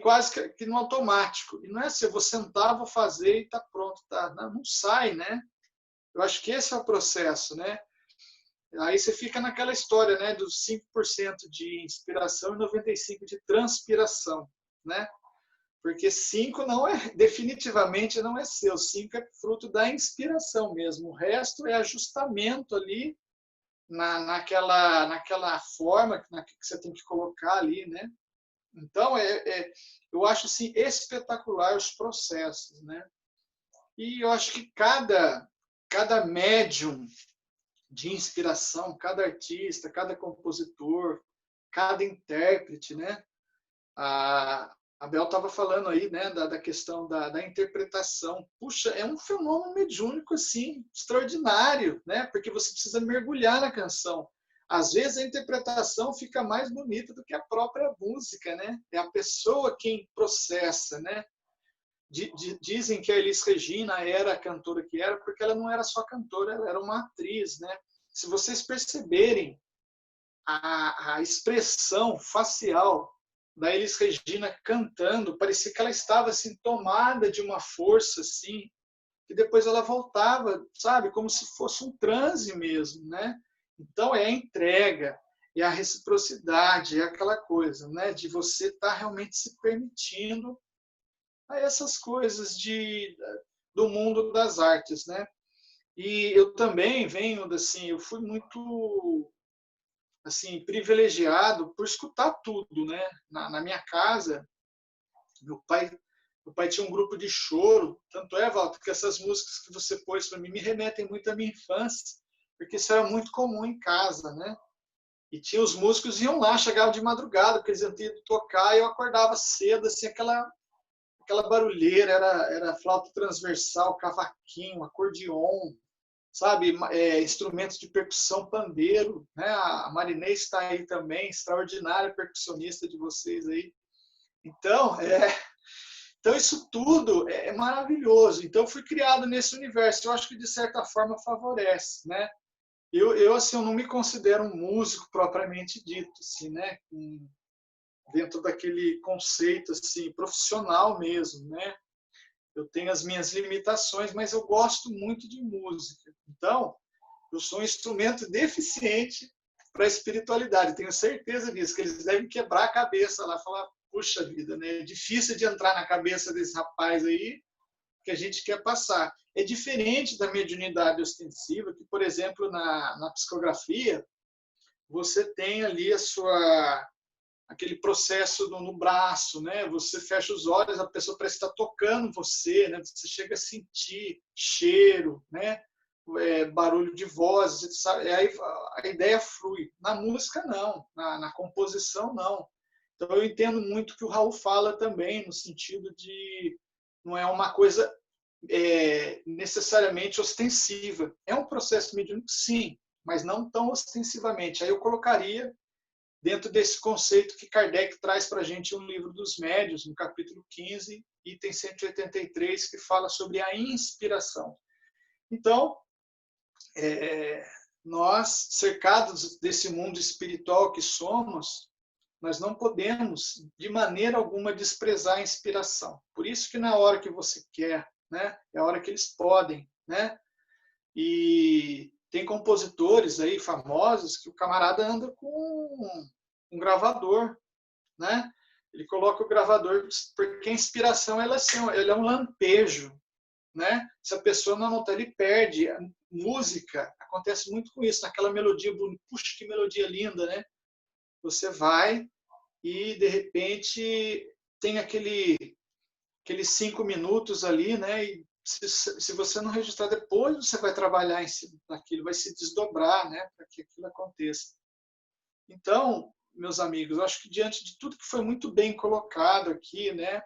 quase que no automático. E não é assim, eu vou sentar, vou fazer e está pronto. Tá? Não sai, né? Eu acho que esse é o processo, né? Aí você fica naquela história, né, dos 5% de inspiração e 95% de transpiração, né? Porque 5 definitivamente não é seu, 5 é fruto da inspiração mesmo. O resto é ajustamento ali naquela forma que você tem que colocar ali, né? Então, eu acho assim, espetacular os processos, né? E eu acho que cada médium de inspiração, cada artista, cada compositor, cada intérprete, né? A Bel estava falando aí, né, da questão da interpretação. Puxa, é um fenômeno mediúnico assim extraordinário, né? Porque você precisa mergulhar na canção. Às vezes a interpretação fica mais bonita do que a própria música, né? É a pessoa quem processa, né? Dizem que a Elis Regina era a cantora que era porque ela não era só cantora, ela era uma atriz, né? Se vocês perceberem a expressão facial da Elis Regina cantando, parecia que ela estava assim tomada de uma força assim, e depois ela voltava, sabe, como se fosse um transe mesmo, né? Então é a entrega, é a reciprocidade, é aquela coisa, né, de você estar realmente se permitindo a essas coisas do mundo das artes, né? E eu também venho assim, eu fui muito assim privilegiado por escutar tudo, né? Na minha casa, meu pai tinha um grupo de choro, tanto é, Walter, que essas músicas que você pôs para mim me remetem muito à minha infância, porque isso era muito comum em casa, né? E tinha os músicos iam lá, chegavam de madrugada, porque eles iam tocar, e eu acordava cedo, assim, aquela barulheira, era flauta transversal, cavaquinho, acordeon, sabe, instrumentos de percussão, pandeiro, né? A Marinês está aí também, extraordinária percussionista de vocês aí. Então, então isso tudo é maravilhoso. Então, eu fui criado nesse universo. Eu acho que, de certa forma, favorece, né? Eu assim, eu não me considero um músico propriamente dito, assim, né? Dentro daquele conceito assim, profissional mesmo, né? Eu tenho as minhas limitações, mas eu gosto muito de música. Então, eu sou um instrumento deficiente para a espiritualidade. Tenho certeza disso, que eles devem quebrar a cabeça lá, falar, puxa vida, né? É difícil de entrar na cabeça desse rapaz aí que a gente quer passar. É diferente da mediunidade ostensiva, que, por exemplo, na psicografia, você tem ali aquele processo no braço, né? Você fecha os olhos, a pessoa parece estar tocando você, né? Você chega a sentir cheiro, né? Barulho de voz, sabe? Aí a ideia flui. Na música, não. Na composição, não. Então, eu entendo muito o que o Raul fala também, no sentido de não é uma coisa necessariamente ostensiva. É um processo mediúnico, sim, mas não tão ostensivamente. Aí eu colocaria dentro desse conceito que Kardec traz para a gente no Livro dos Médiuns, no capítulo 15, item 183, que fala sobre a inspiração. Então, nós, cercados desse mundo espiritual que somos, nós não podemos, de maneira alguma, desprezar a inspiração. Por isso que na hora que você quer, né, é a hora que eles podem, né? E tem compositores aí famosos que o camarada anda com um gravador, né? Ele coloca o gravador, porque a inspiração ela é um lampejo, né? Se a pessoa não anotar, ele perde. A música acontece muito com isso, naquela melodia bonita. Puxa, que melodia linda, né? Você vai e, de repente, tem aqueles 5 minutos ali, né? E se você não registrar depois, você vai trabalhar em cima daquilo, vai se desdobrar, né? Para que aquilo aconteça. Então, meus amigos, eu acho que diante de tudo que foi muito bem colocado aqui, né?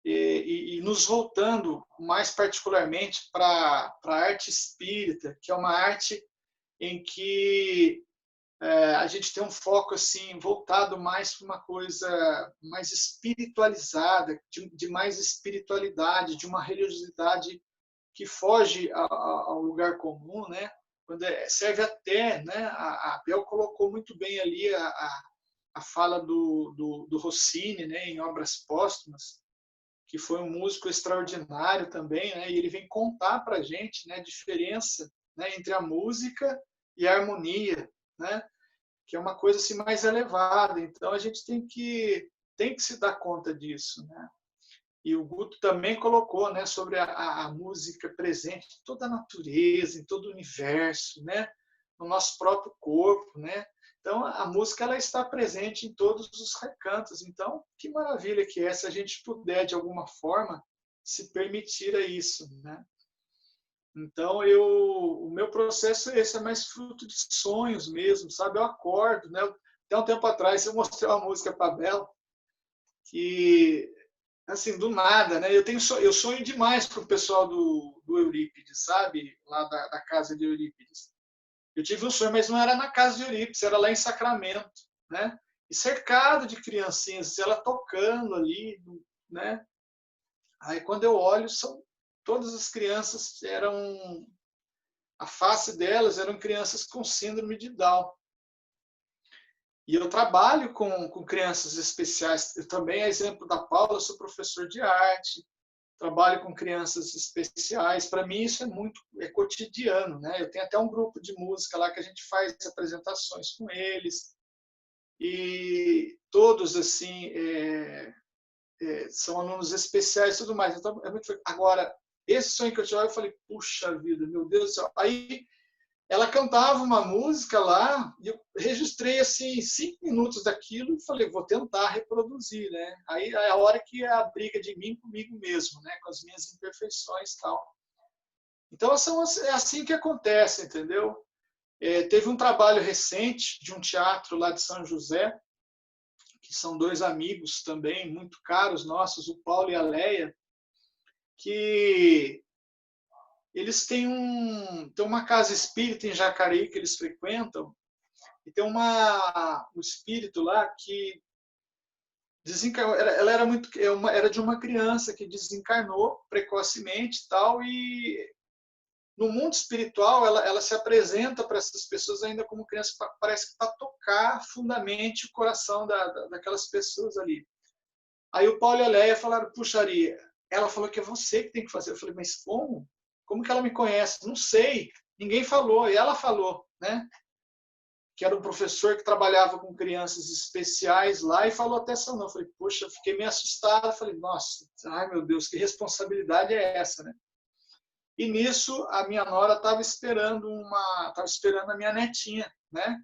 E nos voltando mais particularmente para a arte espírita, que é uma arte em que a gente tem um foco assim voltado mais para uma coisa mais espiritualizada, de mais espiritualidade, de uma religiosidade que foge ao lugar comum, né? Quando serve até, né? A Bel colocou muito bem ali a fala do Rossini, né? Em Obras Póstumas, que foi um músico extraordinário também, né? E ele vem contar para a gente, né? A diferença, né? Entre a música e a harmonia, né? Que é uma coisa assim mais elevada. Então a gente tem que se dar conta disso, né? E o Guto também colocou, né, sobre a música presente em toda a natureza, em todo o universo, né, no nosso próprio corpo, né? Então a música ela está presente em todos os recantos. Então que maravilha que é se a gente puder de alguma forma se permitir a isso, né? Então, o meu processo esse é mais fruto de sonhos mesmo, sabe? Eu acordo, né? Até um tempo atrás eu mostrei uma música para a Bela que, assim, do nada, né? Eu sonho demais com o pessoal do Eurípides, sabe? Lá da casa de Eurípides. Eu tive um sonho, mas não era na casa de Eurípides, era lá em Sacramento, né? E cercado de criancinhas, ela tocando ali, né? Aí quando eu olho, todas as crianças a face delas eram crianças com síndrome de Down. E eu trabalho com crianças especiais. Eu também, a exemplo da Paula, sou professor de arte, trabalho com crianças especiais. Para mim isso é cotidiano, né? Eu tenho até um grupo de música lá que a gente faz apresentações com eles. E todos assim são alunos especiais e tudo mais. Então é muito. Agora, esse sonho que eu tive, eu falei, puxa vida, meu Deus do céu. Aí ela cantava uma música lá e eu registrei assim 5 minutos daquilo e falei, vou tentar reproduzir, né? Aí é a hora que é a briga de mim comigo mesmo, né? Com as minhas imperfeições e tal. Então é assim que acontece, entendeu? Teve um trabalho recente de um teatro lá de São José, que são 2 amigos também muito caros nossos, o Paulo e a Leia, que eles têm uma casa espírita em Jacareí que eles frequentam, e tem um espírito lá que desencarnou. Ela era de uma criança que desencarnou precocemente e tal, e no mundo espiritual ela se apresenta para essas pessoas ainda como criança, parece que para tocar fundamente o coração daquelas pessoas ali. Aí o Paulo e a Leia falaram, puxa, Ari, ela falou que é você que tem que fazer. Eu falei, mas como? Como que ela me conhece? Não sei. Ninguém falou. E ela falou, né? Que era um professor que trabalhava com crianças especiais lá e falou até seu nome. Eu falei, poxa, fiquei meio assustado. Eu falei, nossa, ai meu Deus, que responsabilidade é essa, né? E nisso a minha nora estava esperando a minha netinha, né?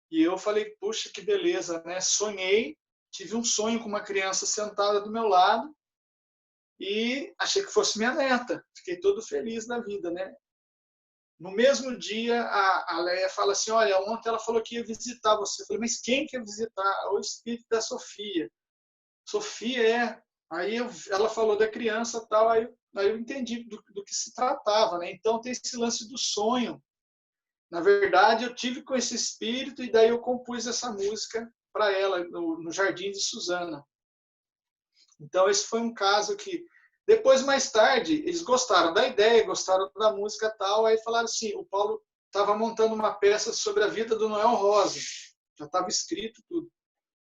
E eu falei, puxa, que beleza, né? Sonhei, tive um sonho com uma criança sentada do meu lado e achei que fosse minha neta. Fiquei todo feliz da vida, né? No mesmo dia, a Leia fala assim, olha, ontem ela falou que ia visitar você. Eu falei, mas quem quer visitar? O espírito da Sofia. Sofia Ela falou da criança tal, aí eu entendi do que se tratava, né? Então tem esse lance do sonho. Na verdade, eu tive com esse espírito e daí eu compus essa música para ela no Jardim de Susana. Então esse foi um caso que depois, mais tarde, eles gostaram da ideia, gostaram da música tal, aí falaram assim, o Paulo estava montando uma peça sobre a vida do Noel Rosa, já estava escrito tudo.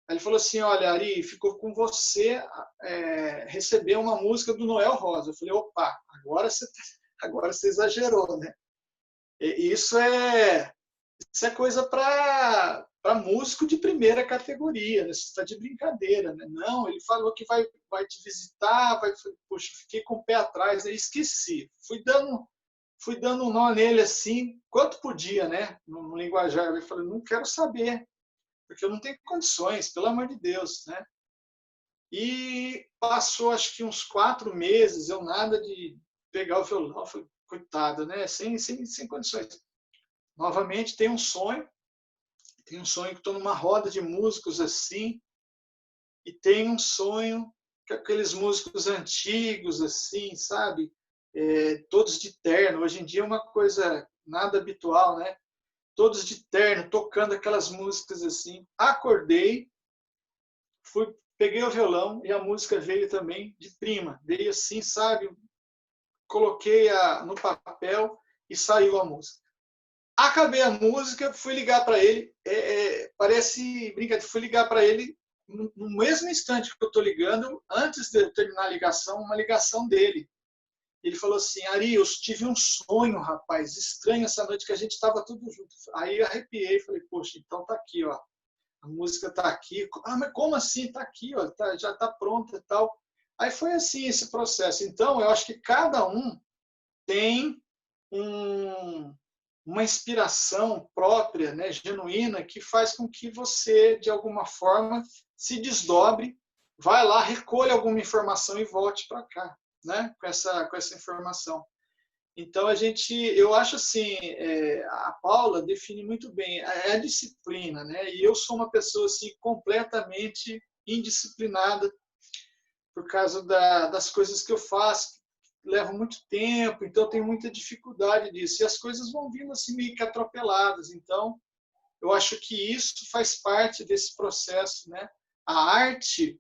Aí ele falou assim, olha, Ari, ficou com você receber uma música do Noel Rosa. Eu falei, opa, agora você exagerou, né? E isso é coisa para músico de primeira categoria, né? Você está de brincadeira, né? Não, ele falou que vai te visitar, poxa, fiquei com o pé atrás, aí esqueci. Fui dando um nó nele assim, quanto podia, né? No linguajar. Eu falei, não quero saber, porque eu não tenho condições, pelo amor de Deus, né? E passou, acho que uns 4 meses, eu nada de pegar o violão, eu falei, coitado, né? Sem condições. Novamente, tenho um sonho que estou numa roda de músicos assim, e tenho um sonho que aqueles músicos antigos, assim, sabe? Todos de terno. Hoje em dia é uma coisa nada habitual, né? Todos de terno, tocando aquelas músicas assim. Acordei, peguei o violão e a música veio também de prima. Veio assim, sabe? Coloquei no papel e saiu a música. Acabei a música, fui ligar para ele. Parece brincadeira, fui ligar para ele no mesmo instante que eu estou ligando, antes de eu terminar a ligação, uma ligação dele. Ele falou assim, Ari, eu tive um sonho, rapaz, estranho essa noite que a gente estava tudo junto. Aí eu arrepiei, falei, poxa, então tá aqui, ó. A música tá aqui. Ah, mas como assim? Tá aqui, ó, já tá pronta e tal. Aí foi assim esse processo. Então, eu acho que cada um tem uma inspiração própria, né, genuína, que faz com que você, de alguma forma, se desdobre, vai lá, recolha alguma informação e volte para cá, né, com essa informação. Então, eu acho assim, a Paula define muito bem, a disciplina, né, e eu sou uma pessoa assim, completamente indisciplinada por causa das coisas que eu faço, leva muito tempo, então eu tenho muita dificuldade disso. E as coisas vão vindo assim meio que atropeladas. Então, eu acho que isso faz parte desse processo, né? A arte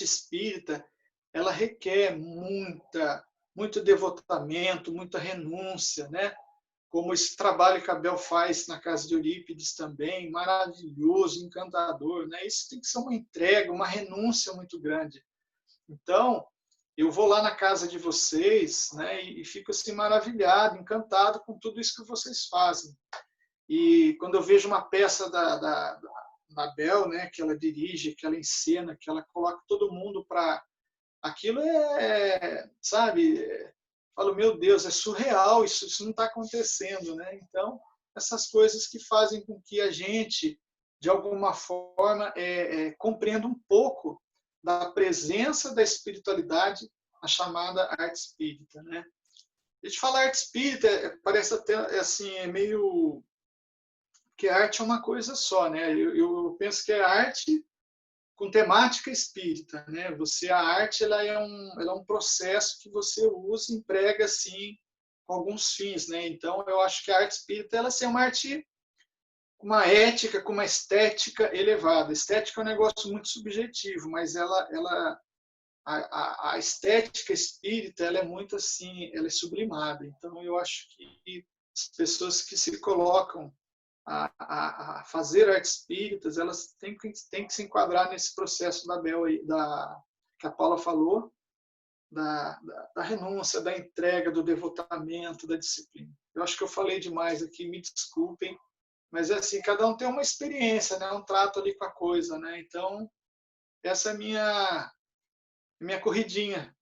espírita, ela requer muito devotamento, muita renúncia, né? Como esse trabalho que a Bel faz na casa de Eurípides também, maravilhoso, encantador, né? Isso tem que ser uma entrega, uma renúncia muito grande. Então, eu vou lá na casa de vocês, né, e fico assim maravilhado, encantado com tudo isso que vocês fazem. E quando eu vejo uma peça da Bel, né, que ela dirige, que ela encena, que ela coloca todo mundo para aquilo sabe, falo, meu Deus, é surreal, isso não está acontecendo, né? Então, essas coisas que fazem com que a gente, de alguma forma, compreenda um pouco da presença da espiritualidade, a chamada arte espírita, né? A gente fala arte espírita, parece até assim, meio que a arte é uma coisa só, né? Eu penso que é arte com temática espírita, né? A arte ela é um processo que você usa e emprega assim com alguns fins, né? Então eu acho que a arte espírita ela é uma arte com uma ética, com uma estética elevada. Estética é um negócio muito subjetivo, mas a estética espírita ela é muito assim, ela é sublimada. Então eu acho que as pessoas que se colocam a fazer artes espíritas, elas têm que se enquadrar nesse processo que a Paula falou, da renúncia, da entrega, do devotamento, da disciplina. Eu acho que eu falei demais aqui, me desculpem, mas é assim, cada um tem uma experiência, né? Um trato ali com a coisa, né? Então, essa é a minha corridinha.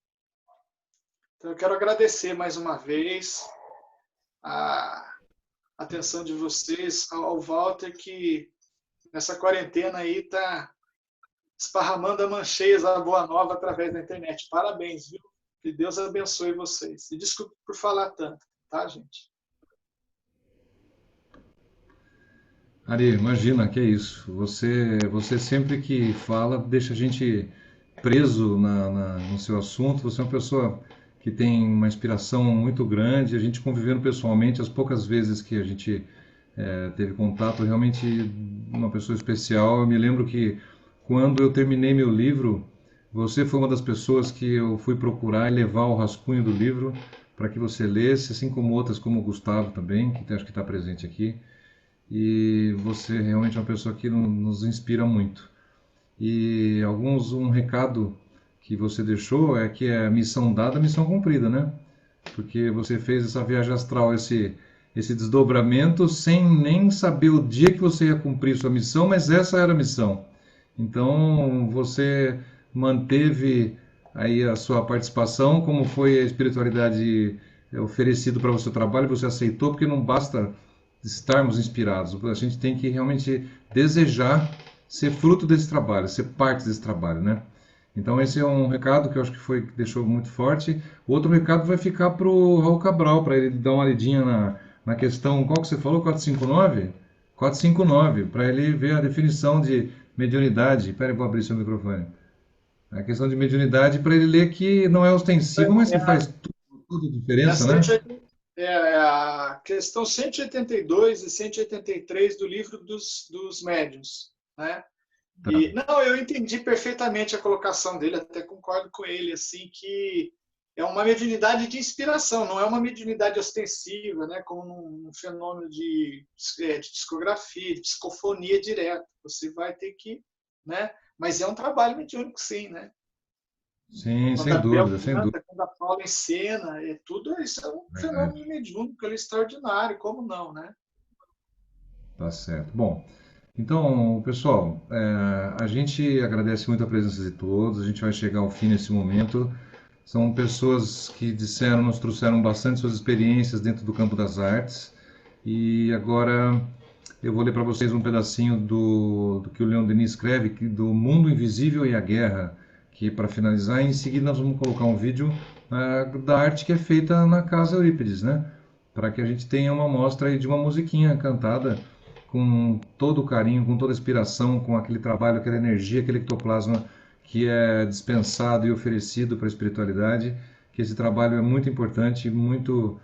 Então, eu quero agradecer mais uma vez a atenção de vocês, ao Walter, que nessa quarentena aí está esparramando a mancheias, a boa nova através da internet. Parabéns, viu? Que Deus abençoe vocês. E desculpe por falar tanto, tá, gente? Ari, imagina, que é isso. Você sempre que fala, deixa a gente preso no seu assunto. Você é uma pessoa que tem uma inspiração muito grande. A gente convivendo pessoalmente, as poucas vezes que a gente teve contato, realmente uma pessoa especial. Eu me lembro que quando eu terminei meu livro, você foi uma das pessoas que eu fui procurar e levar o rascunho do livro para que você lesse, assim como outras, como o Gustavo também, que acho que está presente aqui. E você realmente é uma pessoa que nos inspira muito. E um recado que você deixou é que é missão dada, missão cumprida, né? Porque você fez essa viagem astral, esse desdobramento, sem nem saber o dia que você ia cumprir sua missão, mas essa era a missão. Então, você manteve aí a sua participação, como foi a espiritualidade oferecido para o seu trabalho, você aceitou, porque não basta estarmos inspirados, a gente tem que realmente desejar ser fruto desse trabalho, ser parte desse trabalho, né? Então esse é um recado que eu acho que deixou muito forte. O outro recado vai ficar para o Raul Cabral, para ele dar uma lidinha na questão, qual que você falou? 459? 459, para ele ver a definição de mediunidade. Espera aí, vou abrir seu microfone. A questão de mediunidade, para ele ler que não é ostensivo, mas que faz toda a diferença, né? É a questão 182 e 183 do livro dos médiuns, né? Tá. E, não, eu entendi perfeitamente a colocação dele, até concordo com ele, assim, que é uma mediunidade de inspiração, não é uma mediunidade ostensiva, né, como num fenômeno de discografia, de psicofonia direta. Você vai ter que, né, mas é um trabalho mediúnico, sim, né? Sim, Quando sem a Bel dúvida, sem canta, dúvida. quando a Paula encena, tudo isso é um Verdade. fenômeno mediúnico extraordinário, como não, né? Tá certo. Bom, então, pessoal, a gente agradece muito a presença de todos. A gente vai chegar ao fim nesse momento. São pessoas que nos trouxeram bastante suas experiências dentro do campo das artes. E agora eu vou ler para vocês um pedacinho do que o Leon Denis escreve, do Mundo Invisível e a Guerra, que para finalizar, em seguida nós vamos colocar um vídeo da arte que é feita na Casa Eurípides, né? Para que a gente tenha uma amostra aí de uma musiquinha cantada com todo o carinho, com toda a inspiração, com aquele trabalho, aquela energia, aquele ectoplasma que é dispensado e oferecido para a espiritualidade, que esse trabalho é muito importante, muito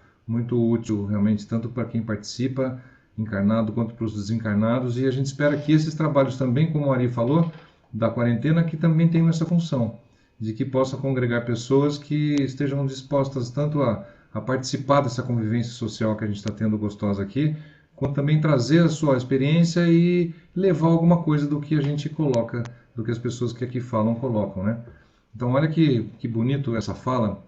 útil realmente, tanto para quem participa, encarnado, quanto para os desencarnados, e a gente espera que esses trabalhos também, como o Ari falou, da quarentena, que também tenham essa função, de que possa congregar pessoas que estejam dispostas tanto a participar dessa convivência social que a gente está tendo gostosa aqui, quanto também trazer a sua experiência e levar alguma coisa do que a gente coloca, do que as pessoas que aqui falam colocam, né? Então olha que bonito essa fala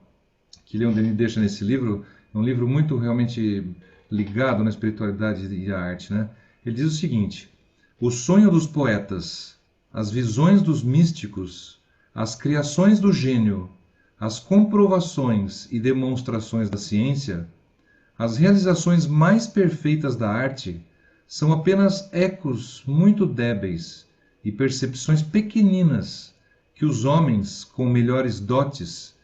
que Leon Denis deixa nesse livro, é um livro muito realmente ligado na espiritualidade e à arte, né? Ele diz o seguinte: o sonho dos poetas, as visões dos místicos, as criações do gênio, as comprovações e demonstrações da ciência, as realizações mais perfeitas da arte são apenas ecos muito débeis e percepções pequeninas que os homens com melhores dotes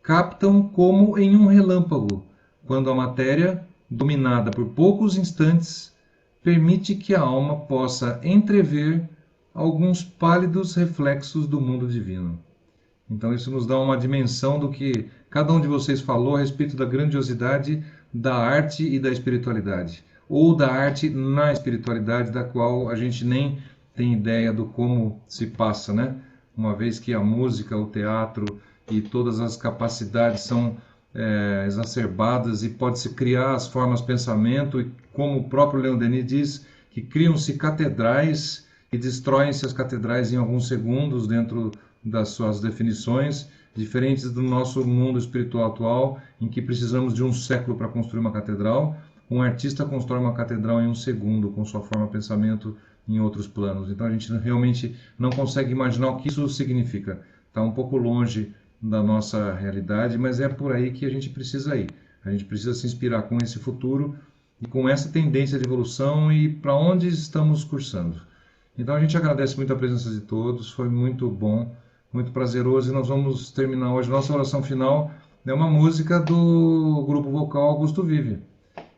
captam como em um relâmpago, quando a matéria, dominada por poucos instantes, permite que a alma possa entrever alguns pálidos reflexos do mundo divino. Então isso nos dá uma dimensão do que cada um de vocês falou a respeito da grandiosidade da arte e da espiritualidade, ou da arte na espiritualidade, da qual a gente nem tem ideia do como se passa, né? Uma vez que a música, o teatro e todas as capacidades são exacerbadas e pode-se criar as formas de pensamento, e como o próprio Leon Denis diz, que criam-se catedrais e destroem-se as catedrais em alguns segundos dentro das suas definições, diferentes do nosso mundo espiritual atual, em que precisamos de um século para construir uma catedral. Um artista constrói uma catedral em um segundo, com sua forma de pensamento em outros planos. Então a gente realmente não consegue imaginar o que isso significa. Está um pouco longe da nossa realidade, mas é por aí que a gente precisa ir. A gente precisa se inspirar com esse futuro e com essa tendência de evolução e para onde estamos cursando. Então a gente agradece muito a presença de todos, foi muito bom, muito prazeroso, e nós vamos terminar hoje. Nossa oração final é uma música do grupo vocal Augusto Vive.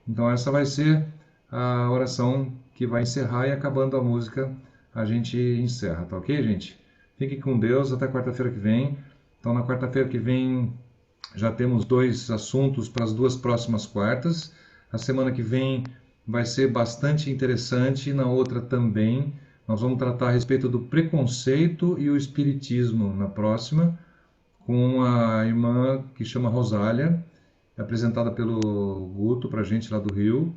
Então essa vai ser a oração que vai encerrar, e acabando a música a gente encerra, tá ok, gente? Fique com Deus, até quarta-feira que vem. Então, na quarta-feira que vem, já temos 2 assuntos para as 2 próximas quartas. A semana que vem vai ser bastante interessante, na outra também. Nós vamos tratar a respeito do preconceito e o espiritismo na próxima, com a irmã que chama Rosália, apresentada pelo Guto para a gente lá do Rio.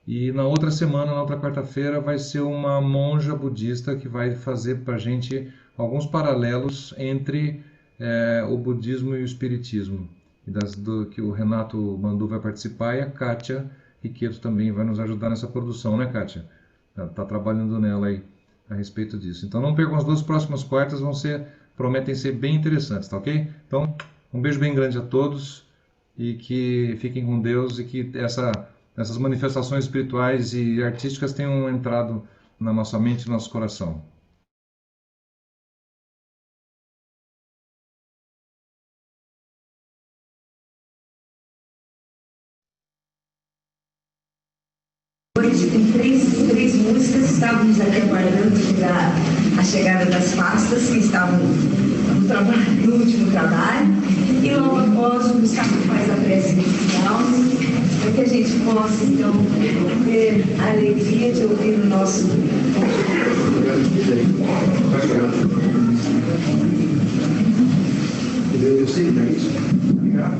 E na outra semana, na outra quarta-feira, vai ser uma monja budista que vai fazer para a gente alguns paralelos entre o budismo e o espiritismo. E que o Renato Mandu vai participar, e a Kátia Riqueto também vai nos ajudar nessa produção, né, Kátia? Está trabalhando nela aí a respeito disso. Então não percam as 2 próximas quartas, prometem ser bem interessantes, tá ok? Então, um beijo bem grande a todos e que fiquem com Deus e que essas manifestações espirituais e artísticas tenham entrado na nossa mente e no nosso coração. Hoje tem três músicas, estávamos aqui aguardando a chegada das pastas que estavam no último trabalho, e logo após o Gustavo faz a prece final, para que a gente possa então ter a alegria de ouvir o nosso. Eu sei, não é isso? Obrigado.